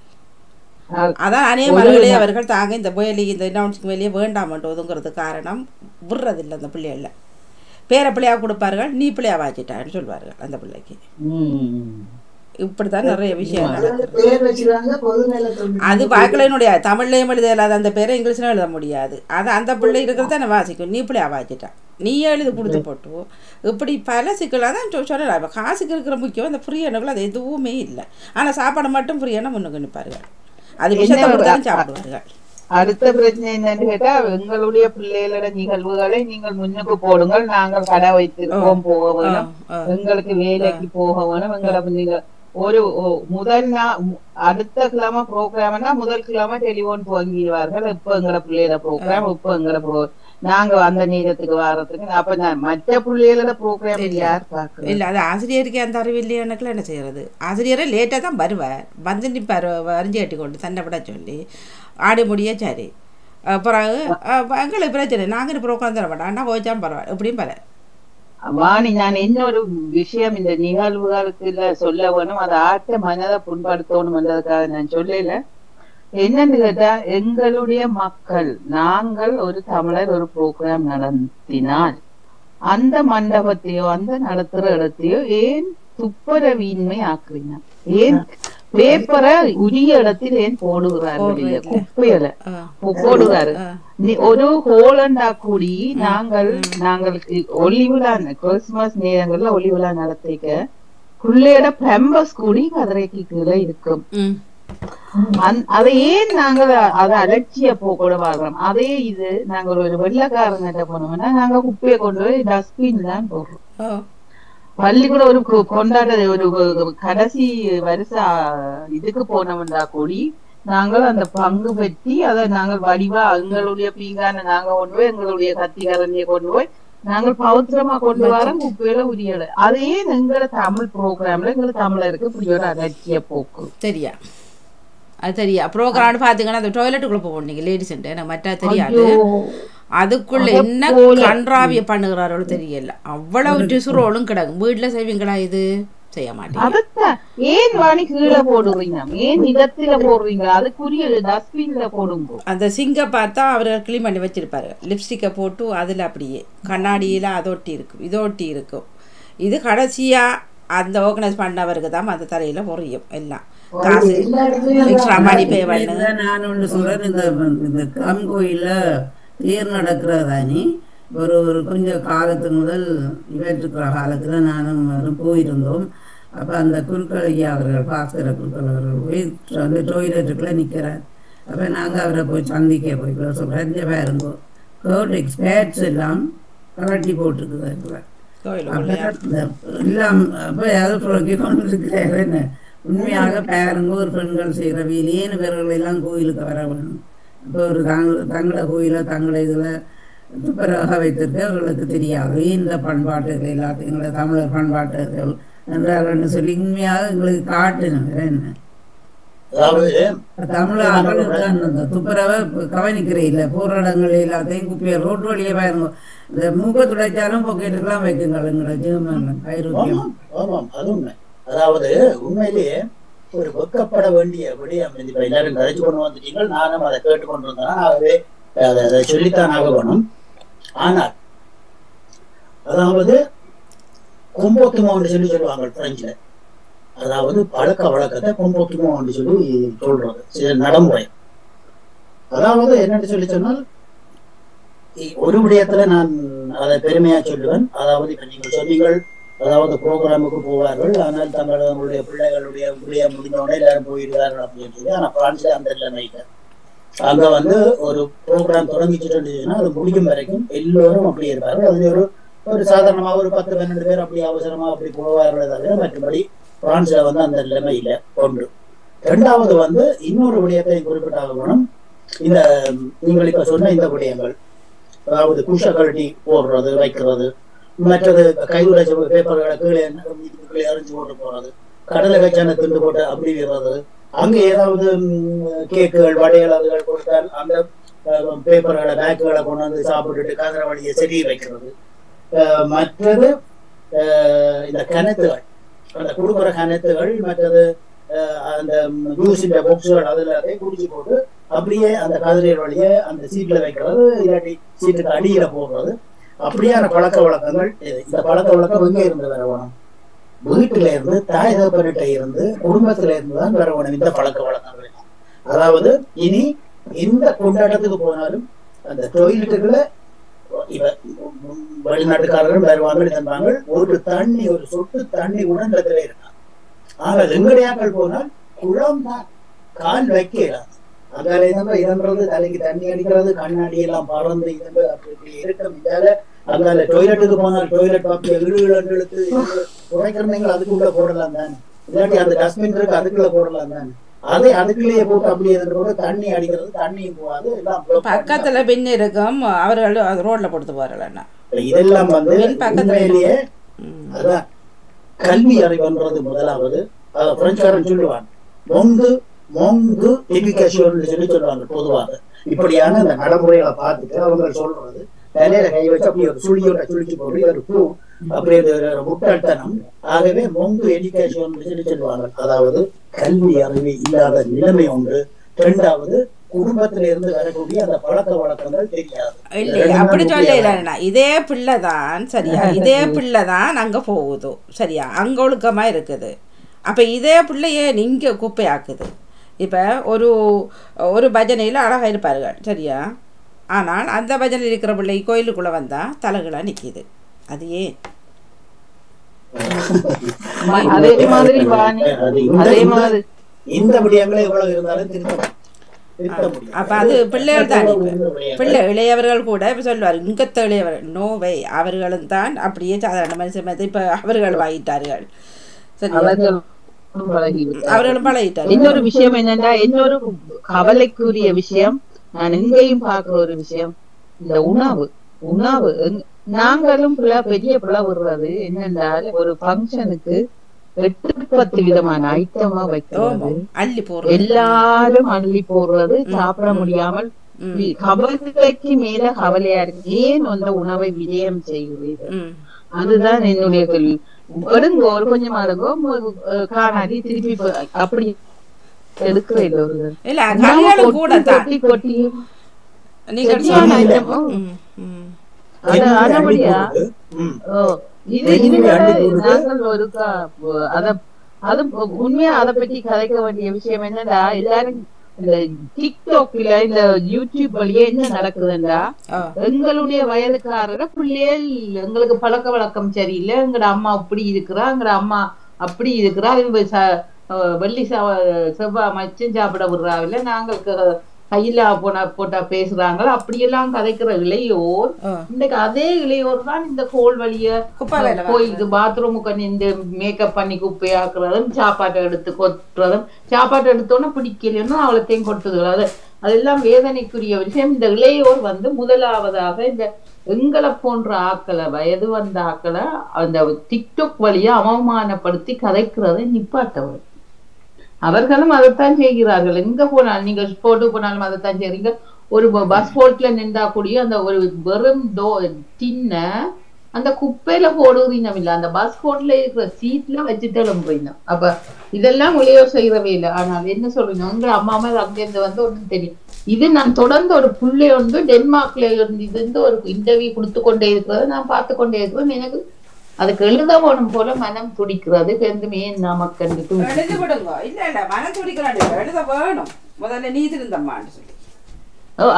S1: அதான் அநேகமானவர்களே அவர்கள் தாங்க இந்த வேலி இந்த அனௌன்ஸிங் வேலையை வேண்டாமட்டு ஒதுங்கிறது காரணம் விடுறதில்லை. அந்த பிள்ளைகளில் பேர பிள்ளையாக கொடுப்பார்கள், நீ பிள்ளையாக வாச்சிட்டான்னு சொல்வார்கள் அந்த பிள்ளைக்கு. இப்படித்தான் நிறைய விஷயம் அது பார்க்கலனுடைய தமிழ்லையும் எழுத இல்லாத அந்த பேரை இங்கிலீஷ்லையும் எழுத முடியாது. அது அந்த பிள்ளை இருக்கிறத நான் வாசிக்கும், நீ பிள்ளையாக வாச்சிட்டான், நீ எழுதி கொடுத்து போட்டு. இப்படி பல சிக்கலாக தான் சொல்லலாம். இப்போ காசுக்கு இருக்கிற முக்கியம் அந்த ஃப்ரீ எண்ணங்கள் அது எதுவுமே இல்லை. ஆனால் சாப்பாடு மட்டும் ஃப்ரீ எண்ணம் முன்னுக்கு நிற்பார்கள். அது விஷயத்தான் சாப்பிடுவார்கள்.
S9: அடுத்த பிரச்சனை என்னன்னு கேட்டா, எங்களுடைய பிள்ளைகளோட நிகழ்வுகளை நீங்கள் முன்னுக்கு போடுங்கள், நாங்கள் கடை வைத்திருக்கோம், போக வேணும், எங்களுக்கு வேலைக்கு போக வேணும். எங்களை ஒரு முதல் அடுத்த கிழமை ப்ரோக்ராம்னா முதல் கிழமை டெலிபோன் துவங்கிடுவார்கள். இப்ப எங்களை பிள்ளைகளோட ப்ரோக்ராம், இப்ப எங்களை நாங்க அந்த நேரத்துக்கு வர்றதுக்கு. அப்ப நான் மற்ற பிள்ளைகளோட ப்ரோக்ராம் யார் பார்க்க
S1: இல்லை. அது ஆசிரியருக்கு அந்த அறிவு இல்லையானக்குள்ள என்ன செய்யறது? ஆசிரியரை லேட்டாக தான் வருவார், வந்து நிற்பார் வரைஞ்சி கட்டி கொண்டு சண்டை பட சொல்லி ஆடி முடிய. சரி, பிறகு எங்களுக்கு பிரச்சனை, நாங்கள் ப்ரோக்ராம் தர மாட்டோம், ஆனால் போய்ச்சான் பரவாயில்ல, எப்படியும் பரவாயில்ல.
S9: வாணி, நான் இன்னொரு விஷயம் இந்த நிகழ்வுகளுக்கு சொல்ல வேணும், அதை ஆற்ற மனதை புண்படுத்தணும்ன்றதுக்காக நான் சொல்லல. என்னன்னு கேட்டா, எங்களுடைய மக்கள், நாங்கள் ஒரு தமிழர் ஒரு ப்ரோக்ராம் நடத்தினால் அந்த மண்டபத்தையோ அந்த நடத்துற இடத்தையோ ஏன் துப்புரவின்மை ஆக்குறீங்க? ஏன் பேப்பரை உரிய இடத்தில் ஏன் போடுகிறார்கள்? குப்பையில போடுகிறாரு. ஒரு ஹோலண்டா கூடி நாங்களுக்கு ஒளிவிழா கிறிஸ்துமஸ் நேரங்கள்ல ஒளிவிழா நடத்திக்க பிள்ளையோட பெம்பஸ் கூடி கதிரைக்கு கீழே இருக்கும். அதை ஏன் நாங்கள் அதை அலட்சிய போக்கூட வாழ்றோம்? அதே இது நாங்கள் ஒரு வெள்ளக்காரங்கிட்ட போனோம்னா நாங்க குப்பையை கொண்டு போய் டஸ்ட்பின் தான் போடுறோம். பள்ளிக்கூட ஒரு கொண்டாட ஒரு கடைசி வருஷ இதுக்கு போனோம்னா கூடி நாங்கள் அந்த பங்கு பற்றி அதை நாங்கள் வடிவா எங்களுடைய பீங்கான நாங்க கொண்டு போய் எங்களுடைய கத்திகரணியை கொண்டு போய் நாங்கள் பௌத்திரமா கொண்டு வரோம், குப்பையில உரியல. அதே எங்களோட தமிழ் ப்ரோக்ராம்ல எங்களுக்கு தமிழருக்கு இப்படி ஒரு அலட்சிய போக்கு.
S1: சரியா, அது தெரியா ப்ரோக்ராம் பாத்தீங்கன்னா அந்த டாய்லெட்டுக்குள்ள போனீங்க லேடிஸ் எனக்கு மற்ற தெரியாது. அதுக்குள்ள என்ன கன்றாவிய பண்ணுகிறாரோன்னு தெரியல. அவ்வளவு டிசுரோலும் கிடக்கும். வீட்டுல செய்வீங்களா? இது செய்ய மாட்டீங்க.
S9: ஏன் வாணி கீழே போடுறீங்க? ஏன் நிலத்தில போடுறீங்க? அதுக்குரிய டஸ்ட்பின்ல போடுங்க.
S1: அந்த சிங்க பார்த்தா அவர்கள் கிளீன் பண்ணி வச்சிருப்பாரு, லிப்ஸ்டிக்கை போட்டு அதுல அப்படியே கண்ணாடியில அதொட்டி இருக்கும் இதொட்டி இருக்கும். இது கடைசியா அந்த ஆர்கனைஸ் பண்ணவருக்கு தான் அந்த தரையில பொரியும் எல்லாம். காசு எக்ஸ்ட்ரா மணி பே பண்ணு.
S5: நான் ஒன்று சொல்றேன், இந்த காம்கோயில தேர் நடக்கிறதானே ஒரு கொஞ்சம் காலத்துக்கு முதல் இவற்றுக்கிற காலத்துல நானும் போயிருந்தோம். அப்ப அந்த குருக்கள் ஐயா அவர்கள் பாஸ்கர குருக்கள் அவர்கள் போய் அந்த டொய்லெட்டுக்குள்ள நிக்கிறார். அப்ப நாங்க அவரை போய் சந்திக்க போய் சொல்றேன், பாருங்க கோடெக்ஸ் பேட்ஸ் எல்லாம் கலட்டி போட்டுருக்குறாரு எல்லாம். அப்ப யாரும் புழக்கி கொண்டு இருக்கிறாரு. என்ன உண்மையாக பாருங்க, ஒரு பெண்கள் செய்கிற வேலையேன்னு பேர்களெல்லாம் கோயிலுக்கு வர வேணும். இப்போ ஒரு தங்கள கோயில தங்களை இதில் துப்பராக வைத்திருக்க அவர்களுக்கு தெரியாது இந்த பண்பாட்டுகள் எல்லாத்தையும் எங்களை தமிழர் பண்பாட்டுகள் என்றார்கள் சொல்லி உண்மையாக எங்களுக்கு காட்டணும். என்ன தமிழர்கள் அந்த துப்புரவை கவனிக்கிற இல்லை, போகிற இடங்கள் எல்லாத்தையும் குப்பையை ரோட்டு வழியே பாருங்க. இந்த மூக்க துடைச்சாலும் பொக்கெட்டுக்கெல்லாம் வைக்குங்கள் எங்களை ஜீவன் பயிரோக்கியம்.
S3: அதாவது உண்மையிலேயே ஒரு வெக்கப்பட வேண்டிய விடயம். இப்ப எல்லாரும் கதைச்சு கொண்டு வந்துட்டீங்க, நானும் அதை கேட்டுக்கொண்டிருந்தேன். ஆகவே அதை சொல்லித்தான் ஆக வேணும். ஆனால் அதாவது கொம்போத்துமோ என்று சொல்லி சொல்லுவாங்க பிரெஞ்சுல. அதாவது பழக்க வழக்கத்தை கொம்போத்துமோ என்று சொல்லி சொல்றது சில நடைமுறை. அதாவது என்னன்னு சொல்லி சொன்னால், ஒரு விடயத்துல நான் அதை பெருமையா சொல்லுவேன். அதாவது இப்ப நீங்கள் சொன்னீங்கள், அதாவது ப்ரோக்ராமுக்கு போவார்கள், ஆனால் தங்களுடைய பிள்ளைகளுடைய முடிஞ்சோடனே எல்லாரும் போயிடுவார்கள் அப்படின்னு சொல்லி. ஆனா பிரான்ஸ்ல அந்த இல்லை. அங்க வந்து ஒரு ப்ரோக்ராம் தொடங்கிச்சுன்னா அது முடிக்கும் வரைக்கும் எல்லோரும் அப்படி இருப்பாரு. அது ஒரு சாதாரணமா ஒரு 10-12 பேர் அப்படி அவசரமா அப்படி போவார்கள் தவிர மற்றபடி பிரான்ஸ்ல வந்து அந்த நிலைமை இல்லை. ஒன்று. இரண்டாவது வந்து இன்னொரு விடயத்தை குறிப்பிட்டாக வேணும். இந்த நீங்கள் இப்ப சொன்ன இந்த விடயங்கள், அதாவது குஷ கழட்டி போடுறது வைக்கிறது, மற்றது கைதுரை பேப்பர்களை கீழே அறிஞ்சு போட்டு போறது, கடலை கச்சான திண்டு போட்டு அப்படி விடுறது, அங்கே ஏதாவது கேக்குகள் வடைகள் அதுகள் கொடுத்தால் அந்த பேப்பர்களை பேக்குகளை கொண்டு வந்து சாப்பிட்டுட்டு கதிர வழியை செடி வைக்கிறது. மற்றது இந்த கிணத்துகள், அந்த கொடுக்குற கிணத்துகள், மற்றது அந்த ஜூஸின் பாக்ஸுகள் அது எல்லாத்தையும் குடிச்சு போட்டு அப்படியே அந்த கதிரையர் வழியை அந்த சீட்ல வைக்கிறது, இல்லாட்டி சீட்டுக்கு அடியில போடுறது, அப்படியான பழக்க வழக்கங்கள். இந்த பழக்க வழக்கம் எங்க இருந்து வரணும்? வீட்டில இருந்து, தாய் தகப்பன்கிட்ட இருந்து, குடும்பத்தில இருந்து தான் வரணும் இந்த பழக்க வழக்கங்கள். அதாவது இனி எந்த கொண்டாட்டத்துக்கு போனாலும் அந்த டொய்லெட்டுக்குள்ள வெளிநாட்டுக்காரர்கள் வருவாங்க என்பாங்க, ஒரு தண்ணி ஒரு சொட்டு தண்ணி கூட நிலத்திலே இருக்காங்க. ஆனால் எங்கடையாக்கள் போனால் குளம் தான், கால் வைக்கிறாங்க. அங்கால இதன்றது தலைக்கு தண்ணி அடிக்கிறது, கண்ணாடி எல்லாம் பறந்து இது அப்படி இருக்கும். இதால அங்கால டொய்லெட்டுக்கு போனால் டொய்லெட் பாப்பி இழுத்து குறைக்கிறீங்க, அதுக்குள்ள போடலாம் தானே, இல்லாட்டி அந்த டஸ்ட்பின் இருக்கு அதுக்குள்ள போடலாம் தானே. அதை அதுக்குள்ளேயே போட்டு அப்படியே தண்ணி அடிக்கிறது, தண்ணியும் போகாது, எல்லாம்
S1: பக்கத்துல பின் இருக்கும். அவர்கள் ரோட்ல கொடுத்து போறல.
S3: இதெல்லாம் வந்து உண்மையிலேயே அதான் கல்வி அறிவுன்றது. முதலாவது பிரெஞ்சுக்காரன் சொல்லுவாங்க மொங்கு எஜுகேஷன் சொல்லி சொல்லுவாங்க. பொதுவாக இப்படியான அந்த நடைமுறைகளை பார்த்துட்டு அவங்க சொல்றது தலையில கை வச்சு அப்படி ஒரு சுழியோட சுழிச்சு போட்டு ஒரு பூ அப்படி ஒரு முட்டாள்தனம். ஆகவே மொங்கு எஜுகேஷன் சொல்லி சொல்லுவாங்க. அதாவது கல்வி அறிவு இல்லாத நிலைமை ஒன்று. இரண்டாவது குடும்பத்தில இருந்து வரக்கூடிய அந்த பழக்க வழக்கங்கள் தெரியாது.
S1: இல்ல அப்படி சொல்ல, இதே பிள்ளைதான் சரியா, இதே பிள்ளைதான் அங்க போகுது சரியா, அங்க ஒழுக்கமா இருக்குது. அப்ப இதே பிள்ளையே நீங்க குப்பையாக்குது. இப்ப ஒரு பஜனையில அழகா இருப்பார்கள் சரியா, ஆனால் அந்த பஜனையில் இருக்கிற பிள்ளை கோயிலுக்குள்ள வந்தா தலைகளா நிக்குது. அது ஏன்?
S9: அதே மாதிரி அதே மாதிரி
S3: இந்த விடயங்களே எவ்வளவு இருந்தாலும் திருத்த.
S1: அப்ப அது பிள்ளைகள் தான். பிள்ளை இளையவர்கள் கூட இப்ப சொல்லுவார், இங்கத்த இளையவர்கள் நோவை அவர்களும் தான் அப்படியே சாதாரண மனுஷன் இப்ப அவர்கள் வாங்கிட்டார்கள். அவர்களும் பழகிட்டார்கள்.
S9: இன்னொரு விஷயம் என்னன்னா, இன்னொரு கவலைக்குரிய விஷயம் நான் எங்கேயும் பார்க்கிற ஒரு விஷயம், இந்த உணவு நாங்களும் பெரிய பிள்ளை விடுறது என்னென்றால், ஒரு ஃபங்க்ஷனுக்கு 8-10 விதமான ஐட்டமா வைக்கிறது, எல்லாரும் அள்ளி போடுறது, சாப்பிட முடியாமல் கவலைக்கு மேல கவலையா இருக்கு. ஏன் அந்த உணவை விஜயம் செய்கிறீர்கள்? அதுதான் என்னுடைய கேள்வி. எடுங்கோ ஒரு கொஞ்சமா இருக்கோ காணாடி திருப்பி அப்படி எடுக்கிற உண்மையா அதை பற்றி கதைக்க வேண்டிய விஷயம் என்னடா, எல்லாரும் இந்த டிக்டாக்ல இந்த யூடியூப் வழியே என்ன நடக்குதுண்டா, எங்களுடைய வயதுக்காரர பிள்ளைகள் எங்களுக்கு பழக்க வழக்கம் சரியில்லை, எங்கட அம்மா இப்படி இருக்கிறா, எங்கட அம்மா அப்படி இருக்கிறா, வெள்ளி செவ்வாய் மச்சும் சாப்பிட விடுறாவில்ல, நாங்களுக்கு கையில போட்டா பேசுறாங்களா, அப்படியெல்லாம் கதைக்கிற இளையோர் இன்னைக்கு அதே இளையோர் தான் இந்த கோல் வழிய போய் இது பாத்ரூமுக்கு இந்த மேக்கப் பண்ணி குப்பையாக்குறதும், சாப்பாட்டை எடுத்து கொட்டுறதும், சாப்பாட்டை எடுத்தோன்னா பிடிக்கலன்னு அவளத்தையும் கொட்டுறது. அதெல்லாம் வேதனைக்குரிய விஷயம். இந்த இளையோர் வந்து முதலாவதாக இந்த எங்களை போன்ற ஆக்களை, வயது வந்த ஆக்களை அந்த டிக்டாக் வழியா அவமானப்படுத்தி கதைக்கிறதை நிப்பாட்டவர். அவர்களும் அதைத்தான் செய்கிறார்கள். எங்க போனாலும் நீங்க போட்டு போனாலும் அதைத்தான் செய்றீங்க. ஒரு பஸ் போட்ல நின்றா கூடிய அந்த ஒரு வெறும் டின்ன அந்த குப்பையில போடுறீங்க இல்ல, அந்த பஸ் போட்ல இருக்கிற சீட்ல வச்சுட்டு எழும்புறீங்க. அப்ப இதெல்லாம் ஒளியோர் செய்யறவே இல்லை. ஆனால் என்ன சொல்றீங்க, உங்க அம்மா அங்கிருந்து வந்து ஒண்ணும் தெரியும். இது நான் தொடர்ந்து ஒரு புள்ளை வந்து டென்மார்க்ல இருந்து ஒரு இன்டர்வியூ கொடுத்து கொண்டே இருக்கிறத நான் பார்த்து கொண்டே இருக்கிறேன். எனக்கு அதுக்கு எழுத போனும் போல மனம் துடிக்கிறது. எதுவுமே நமக்கு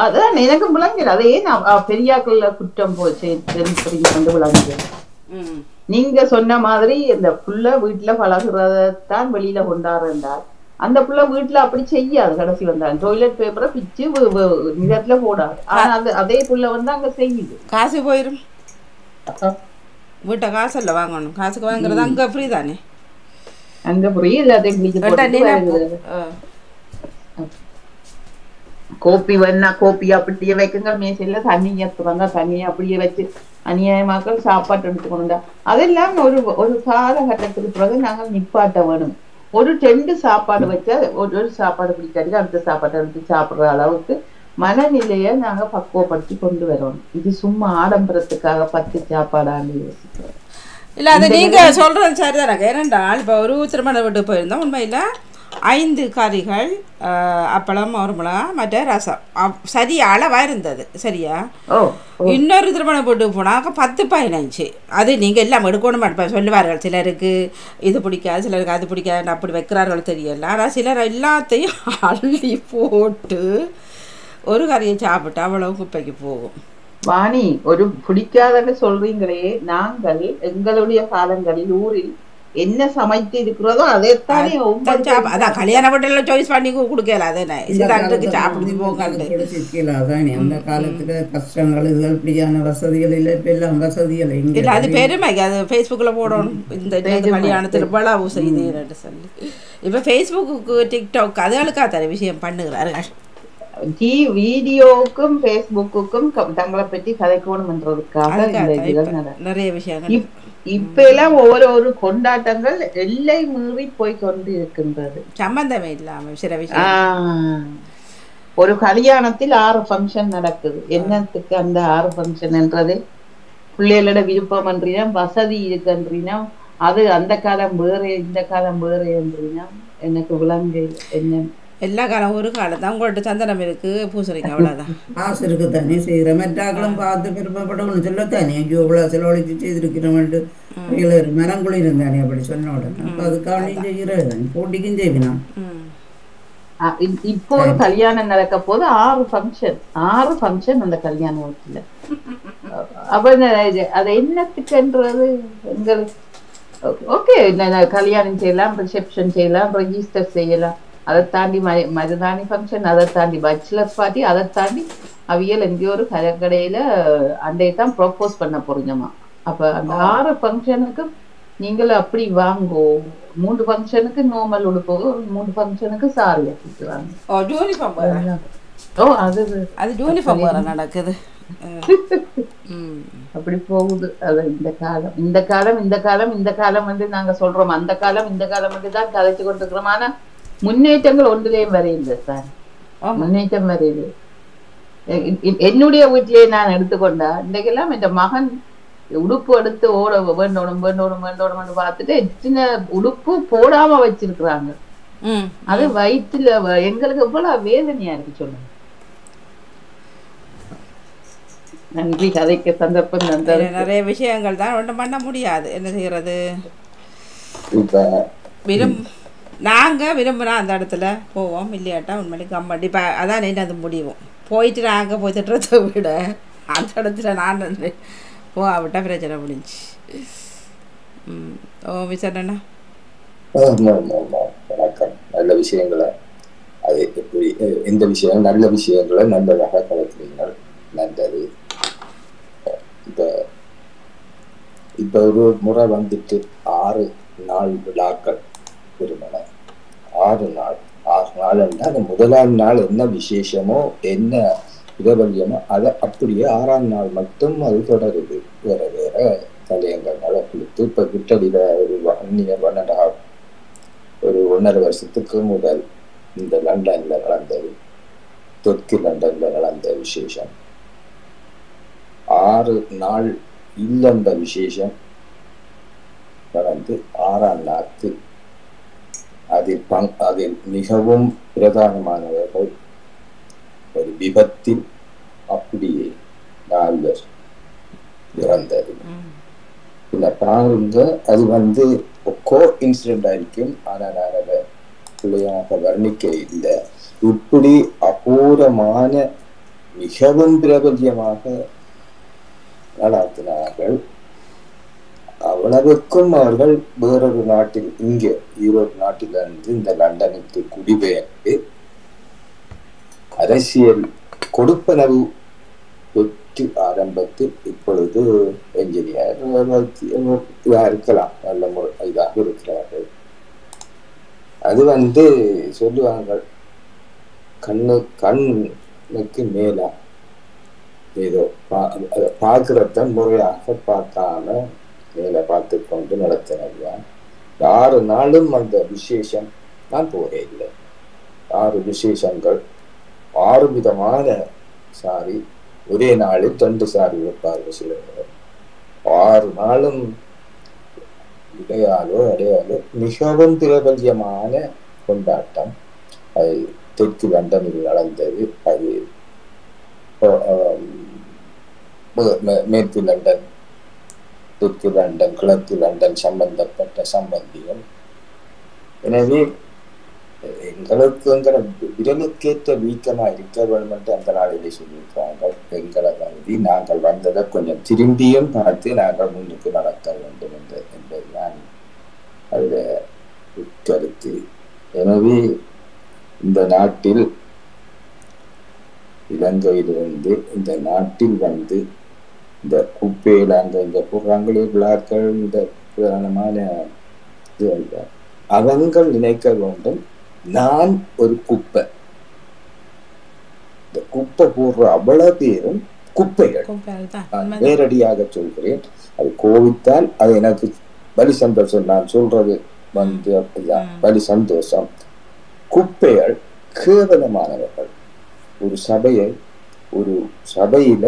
S9: அதான் எனக்கு விளங்கல. அதையே நான் பெரியாக்கள்ல குற்றம் போச்சு வந்து விளங்குறேன். நீங்க சொன்ன மாதிரி இந்த புள்ள வீட்டுல பழகுறதான் வெளியில கொண்டாடுறால் அந்த புள்ள வீட்டுல அப்படி செய்யாது. கடைசி வந்தாங்க டாய்லெட் பேப்பரை பிச்சு நிலத்துல போடாது. ஆனா அதே புள்ள வந்து அங்க செய்யுது.
S1: காசு போயிடும். வீட்டை காசு இல்ல வாங்கணும். காசுக்கு வாங்குறது அங்க ஃப்ரீ தானே.
S9: அங்க ஃப்ரீ எல்லாத்தையும் கோப்பி வேணா கோப்பி அப்படியே வைக்குங்க. மேசையில தண்ணி ஏற்றுவாங்க. தண்ணியை அப்படியே வச்சு அநியாயமாக்கள் சாப்பாட்டு எடுத்துக்கணுண்டா. அதெல்லாம் ஒரு காலகட்டத்துக்கு பிறகு நாங்கள் நிப்பாட்ட வேணும். ஒரு 2 சாப்பாடு வச்சா ஒரு சாப்பாடு பிடிக்காது, அடுத்த சாப்பாட்டை எடுத்து சாப்பிடுற அளவுக்கு மனநிலையை நாங்க பக்குவப்படுத்தி கொண்டு வரணும். இது சும்மா ஆடம்பரத்துக்காக 10 சாப்பாடான்னு யோசிக்கிறோம்.
S1: இல்லை அது நீங்கள் சொல்கிறது சரிதானே. ஏனென்றால் இப்போ ஒரு திருமண வீட்டுக்கு போயிருந்தோம். உண்மையில் 5 கறிகள், அப்பளம், ஒரு மிளகா, மற்ற ரசம் சரி அளவாக இருந்தது. சரியா? இன்னொரு திருமணம் போட்டு போனாக்க 10-15. அது நீங்கள் எல்லாம் எடுக்கணும் மாட்டேன் சொல்லுவார்கள். சிலருக்கு இது பிடிக்காது, சிலருக்கு அது பிடிக்காது, அப்படி வைக்கிறார்கள் தெரியல. ஆனால் சிலர் எல்லாத்தையும் அள்ளி போட்டு ஒரு கறியை சாப்பிட்டு அவ்வளவு குப்பைக்கு போகும்.
S9: வாணி, ஒரு பிடிக்காதன்னு சொல்றீங்களே, நாங்கள் எங்களுடைய காலங்களில் ஊரில் என்ன சமைத்து இருக்கிறதோ அதைத்தானே
S1: அதான் கல்யாண வீட்டுல சாய்ஸ் பண்ணி கொடுக்கல. அதே சாப்பிட்டு போங்க.
S5: அந்த காலத்துல கஷ்டங்கள் இதுகள் இப்படியான வசதிகள் இல்லை. இப்ப எல்லாம் வசதிகள்
S1: இல்லை. அது பெருமை. அது ஃபேஸ்புக்கில் போடணும். இந்த கல்யாணத்தில் இவ்வளவு செய்தின்னு சொல்லி இப்போ ஃபேஸ்புக்கு டிக்டாக் அதுகளுக்காக தர விஷயம் பண்ணுகிறார்கள்.
S9: வீடியோவுக்கும் ஃபேஸ்புக்குக்கும் தங்களை பற்றி கதைக்கணும்ன்றதுக்காக
S1: நிறைய விஷயங்கள்
S9: இப்ப எல்லாம் ஒவ்வொரு கொண்டாட்டங்கள் எல்லை மீறி போய் கொண்டு இருக்கின்றது.
S1: சம்பந்தமே இல்லாம சில விஷயம்.
S9: ஒரு கல்யாணத்தில் 6 ஃபங்க்ஷன் நடக்குது. என்னத்துக்கு அந்த 6 ஃபங்க்ஷன் என்றது? பிள்ளைகளோட விருப்பம் என்றீனா, வசதி இருக்குன்றீனா, அது அந்த காலம் வேற இந்த காலம் வேற என்றீனா எனக்கு விளங்கு. என்ன
S1: எல்லா காலம் ஒரு காலம் தான். உங்கள்கிட்ட சந்தனம் இருக்கு, பூசணிக்கு அவ்வளோதான்.
S5: காசு இருக்கு தானே செய்கிற மெட்டாக்களும் பார்த்து பெருமைப்படணும் சொல்லத்தானே. ஐயோ இவ்வளோ செலவழிச்சு செய்திருக்கிறோம்ட்டு மரங்குழி இருந்தானே அப்படி சொன்ன உடனே அப்போ அதுக்காக நீ செய்கிறது போட்டிக்கும் செய்வினான்.
S9: இப்போ ஒரு கல்யாணம் நடக்க போது 6 ஃபங்க்ஷன் அந்த கல்யாண வீட்டுல. அப்ப அது என்னத்துக்குன்றது எங்களுக்கு ஓகே. கல்யாணம் செய்யலாம், ரிசப்ஷன் செய்யலாம், ரெஜிஸ்டர் செய்யலாம். அதை தாண்டி மருதாணி ஃபங்க்ஷன், அதை தாண்டி பேச்சுலர் பார்ட்டி, அதை தாண்டி அவியல் எங்கேயோ ஒரு கடையில அண்டையை தான் ப்ரொப்போஸ் பண்ண போறீங்கம்மா. அப்ப அந்த 6 ஃபங்க்ஷனுக்கு நீங்கள் அப்படி வாங்கோ. 3 ஃபங்க்ஷனுக்கு நார்மல் உடுப்போ, 3 ஃபங்க்ஷனுக்கு சாரி எடுத்துவாங்க.
S1: அது யூனிஃபார்ம் வேற நடக்குது.
S9: அப்படி போகுது. அது இந்த காலம் வந்து நாங்க சொல்றோம். அந்த காலம் இந்த காலம் வந்து தான் கதைச்சு கொண்டிருக்கிறோம். ஆனா முன்னேற்றங்கள் ஒன்றிலேயும் வரையில்லை சார். முன்னேற்றம் வரையில்லை. என்னுடைய வீட்டிலேயே நான் எடுத்துக்கொண்டா இன்றைக்கெல்லாம் இந்த மகன் உடுப்பு எடுத்து ஓட வேண்டோடும் பார்த்துட்டு எத்தனை உடுப்பு போடாம வச்சிருக்கிறாங்க. அது வயிற்றுல எங்களுக்கு எவ்வளவு வேதனையா இருக்கு சொல்லுங்க. நன்றி. கதைக்கு சந்தர்ப்பம் தந்தது.
S1: நிறைய விஷயங்கள் தான் ஒன்றும் பண்ண முடியாது. என்ன செய்யறது? நாங்கள் விரும்புனா அந்த இடத்துல போவோம். இல்லையாட்டா உண்மையிலே கம்மட்டி இப்போ அதான் அது முடிவும். போயிட்டு நாங்கள் போய் திட்டுறதை விட அந்த இடத்துல நான் போகாவிட்டா பிரச்சனை முடிஞ்சு. விசாரணா
S8: வணக்கம். நல்ல விஷயங்களை அது எப்படி எந்த விஷயம் நல்ல விஷயங்களை நல்லதாக கலக்கிறீங்கள். நல்லது. இப்போ ஒரு முறை வந்துட்டு 6 நாள் விழாக்கள் திருமணம். 6 நாள் என்றால் அது முதலாம் நாள் என்ன விசேஷமோ என்ன பிரபல்யமோ அதை அப்படியே 6ஆம் நாள் மட்டும் அது தொடருது. வேற வேற தலையங்கங்களை கொடுத்து இப்ப கிட்டடியில ஒரு 1.5 வருஷத்துக்கு முதல் இந்த லண்டன்ல நடந்தது, தெற்கு லண்டன்ல நடந்த விசேஷம். 6 நாள் இல்லந்த விசேஷம் நடந்து 6ஆம் நாளுக்கு அதில் மிகவும் பிரதானமானவர்கள் ஒரு விபத்தில் அப்படியே 4 இறந்தது. பாருங்க, அது கோ இன்சிடென்ட் ஆയിരിக்கும். ஆனா நான் அதை பிள்ளையாக வர்ணிக்க இல்லை. இப்படி அபூர்வமான மிகவும் பிரபல்யமாக நடாத்தினார்கள். அவ்வளவுக்கும் அவர்கள் வேறொரு நாட்டில் இங்கே ஈரோடு நாட்டிலிருந்து இந்த லண்டனுக்கு குடிபெயர்ந்து அரசியல் கொடுப்பனவு பெற்று ஆரம்பத்தில் இப்பொழுது என்ஜினியர் இருக்கலாம், நல்ல இதாக இருக்கிறார்கள். அது சொல்லுவாங்க, கண்ணுக்கு மேலா ஏதோ பார்க்கிறத முறையாக பார்க்காம மேல பார்த்து கொண்டு நடத்தினா 6 நாளும் அந்த விசேஷம் நான் போகவே இல்லை. 6 விசேஷங்கள் 6 விதமான சாரி ஒரே நாளில் 2 சாரி வைப்பார்கள் சில 6 நாளும் இடையாலோ மிகவும் பிரபல்யமான கொண்டாட்டம். அது தெற்கு லண்டனில் நடந்தது. அது மேற்கு லண்டன், தெற்கு லண்டன், கிழக்கு லண்டன் சம்பந்தப்பட்ட சம்பந்திகள். எனவே எங்களுக்கு விரலுக்கேற்ற வீக்கமா இருக்க வேண்டும் என்று அந்த நாளிலே சொல்லியிருக்காங்க. எங்களை கருதி நாங்கள் வந்ததை கொஞ்சம் திரும்பியும் பார்த்து நாங்கள் முன்னுக்கு நடக்க வேண்டும் என்பதுதான் அதுல கருத்து. எனவே இந்த நாட்டில் இலங்கையிலிருந்து இந்த நாட்டில் இந்த குப்பையில் இந்த புறாங்களே விழாக்கள் இந்த பிரதானமான அவங்கள் நினைக்க வேண்டும், நான் ஒரு குப்பை. இந்த குப்பை போடுற அவ்வளவு பேரும் குப்பைகள். நேரடியாக சொல்கிறேன், அது கோவித்தால் அது எனக்கு வலி சந்தோஷம். நான் சொல்றது வலி சந்தோஷம். குப்பைகள் கேவலமானவர்கள். ஒரு சபையில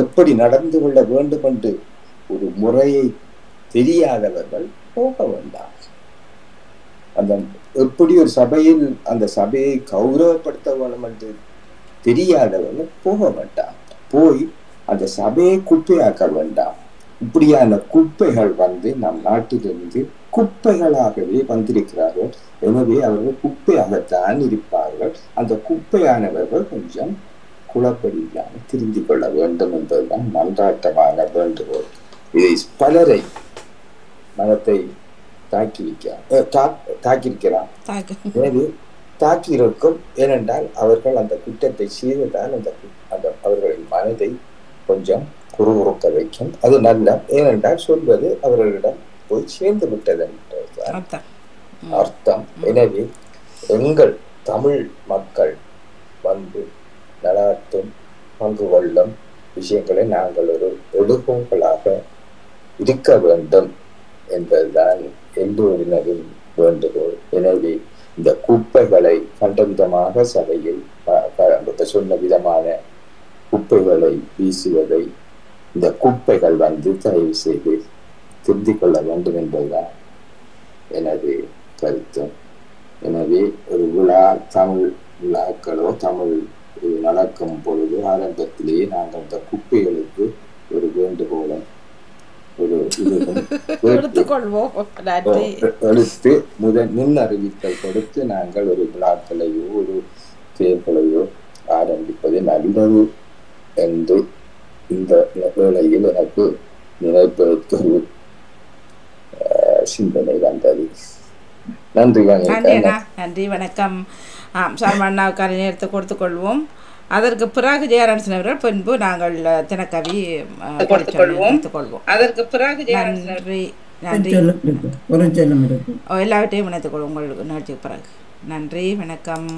S8: எப்படி நடந்து கொள்ள வேண்டும் என்று ஒரு முறையை தெரியாதவர்கள் போக வேண்டாம். எப்படி ஒரு சபையில் அந்த சபையை கௌரவப்படுத்த வேண்டும் என்று தெரியாதவர்கள் போக வேண்டாம். போய் அந்த சபையை குப்பையாக்க வேண்டாம். இப்படியான குப்பைகள் நம் நாட்டிலிருந்து குப்பைகளாகவே வந்திருக்கிறார்கள். எனவே அவர்கள் குப்பையாகத்தான் இருப்பார்கள். அந்த குப்பையானவர்கள் கொஞ்சம் குழப்படியாக திருந்திக் கொள்ள வேண்டும் என்பதுதான் மன்றாட்டமான வேண்டுகோள். இதை பலரை மனத்தை தாக்கியிருக்கலாம். எனவே தாக்கியிருக்கும். ஏனென்றால் அவர்கள் அந்த குற்றத்தை செய்ததால் அவர்களின் மனதை கொஞ்சம் குறுகுறுக்க வைக்கும். அது நல்ல, ஏனென்றால் சொல்வது அவர்களிடம் போய் சேர்ந்து விட்டது அர்த்தம். எனவே எங்கள் தமிழ் மக்கள் நடாத்தும் பங்கு கொள்ளும் விஷயங்களை நாங்கள் ஒரு எடுப்போங்களாக இருக்க வேண்டும் என்பதுதான் எல்லோரினரின் வேண்டுகோள். எனவே இந்த குப்பைகளை கண்ட விதமாக சபையில் சொன்ன விதமான குப்பைகளை வீசுவதை இந்த குப்பைகள் தயவு செய்து திருத்திக் கொள்ள வேண்டும் என்பதுதான் எனது கருத்து. எனவே ஒரு தமிழ் விழாக்களோ தமிழ் நடக்கும் பொழுது ஆரம்பத்திலேயே நாங்கள் இந்த குப்பைகளுக்கு ஒரு வேண்டுகோளை எடுத்து முன் அறிவித்தல் கொடுத்து நாங்கள் ஒரு விழாக்களையோ ஒரு தேர்தலையோ ஆரம்பிப்பது நல்லது என்று இந்த வேளையில் எனக்கு நினைப்பதற்கு ஒரு சிந்தனை வந்தது. நன்றி.
S1: நன்றி, வணக்கம். சார்மண்ணாவுக்கான நேரத்தை கொடுத்துக் கொள்வோம். அதற்கு பிறகு ஜெயராஜன் அவர்கள் பின்பு நாங்கள் தினக்கவி எடுத்துக்கொள்வோம். அதற்கு பிறகு நன்றி எல்லாவற்றையும் இணைத்துக் கொள்வோம் உங்களுக்கு நிகழ்ச்சிக்கு பிறகு. நன்றி, வணக்கம்.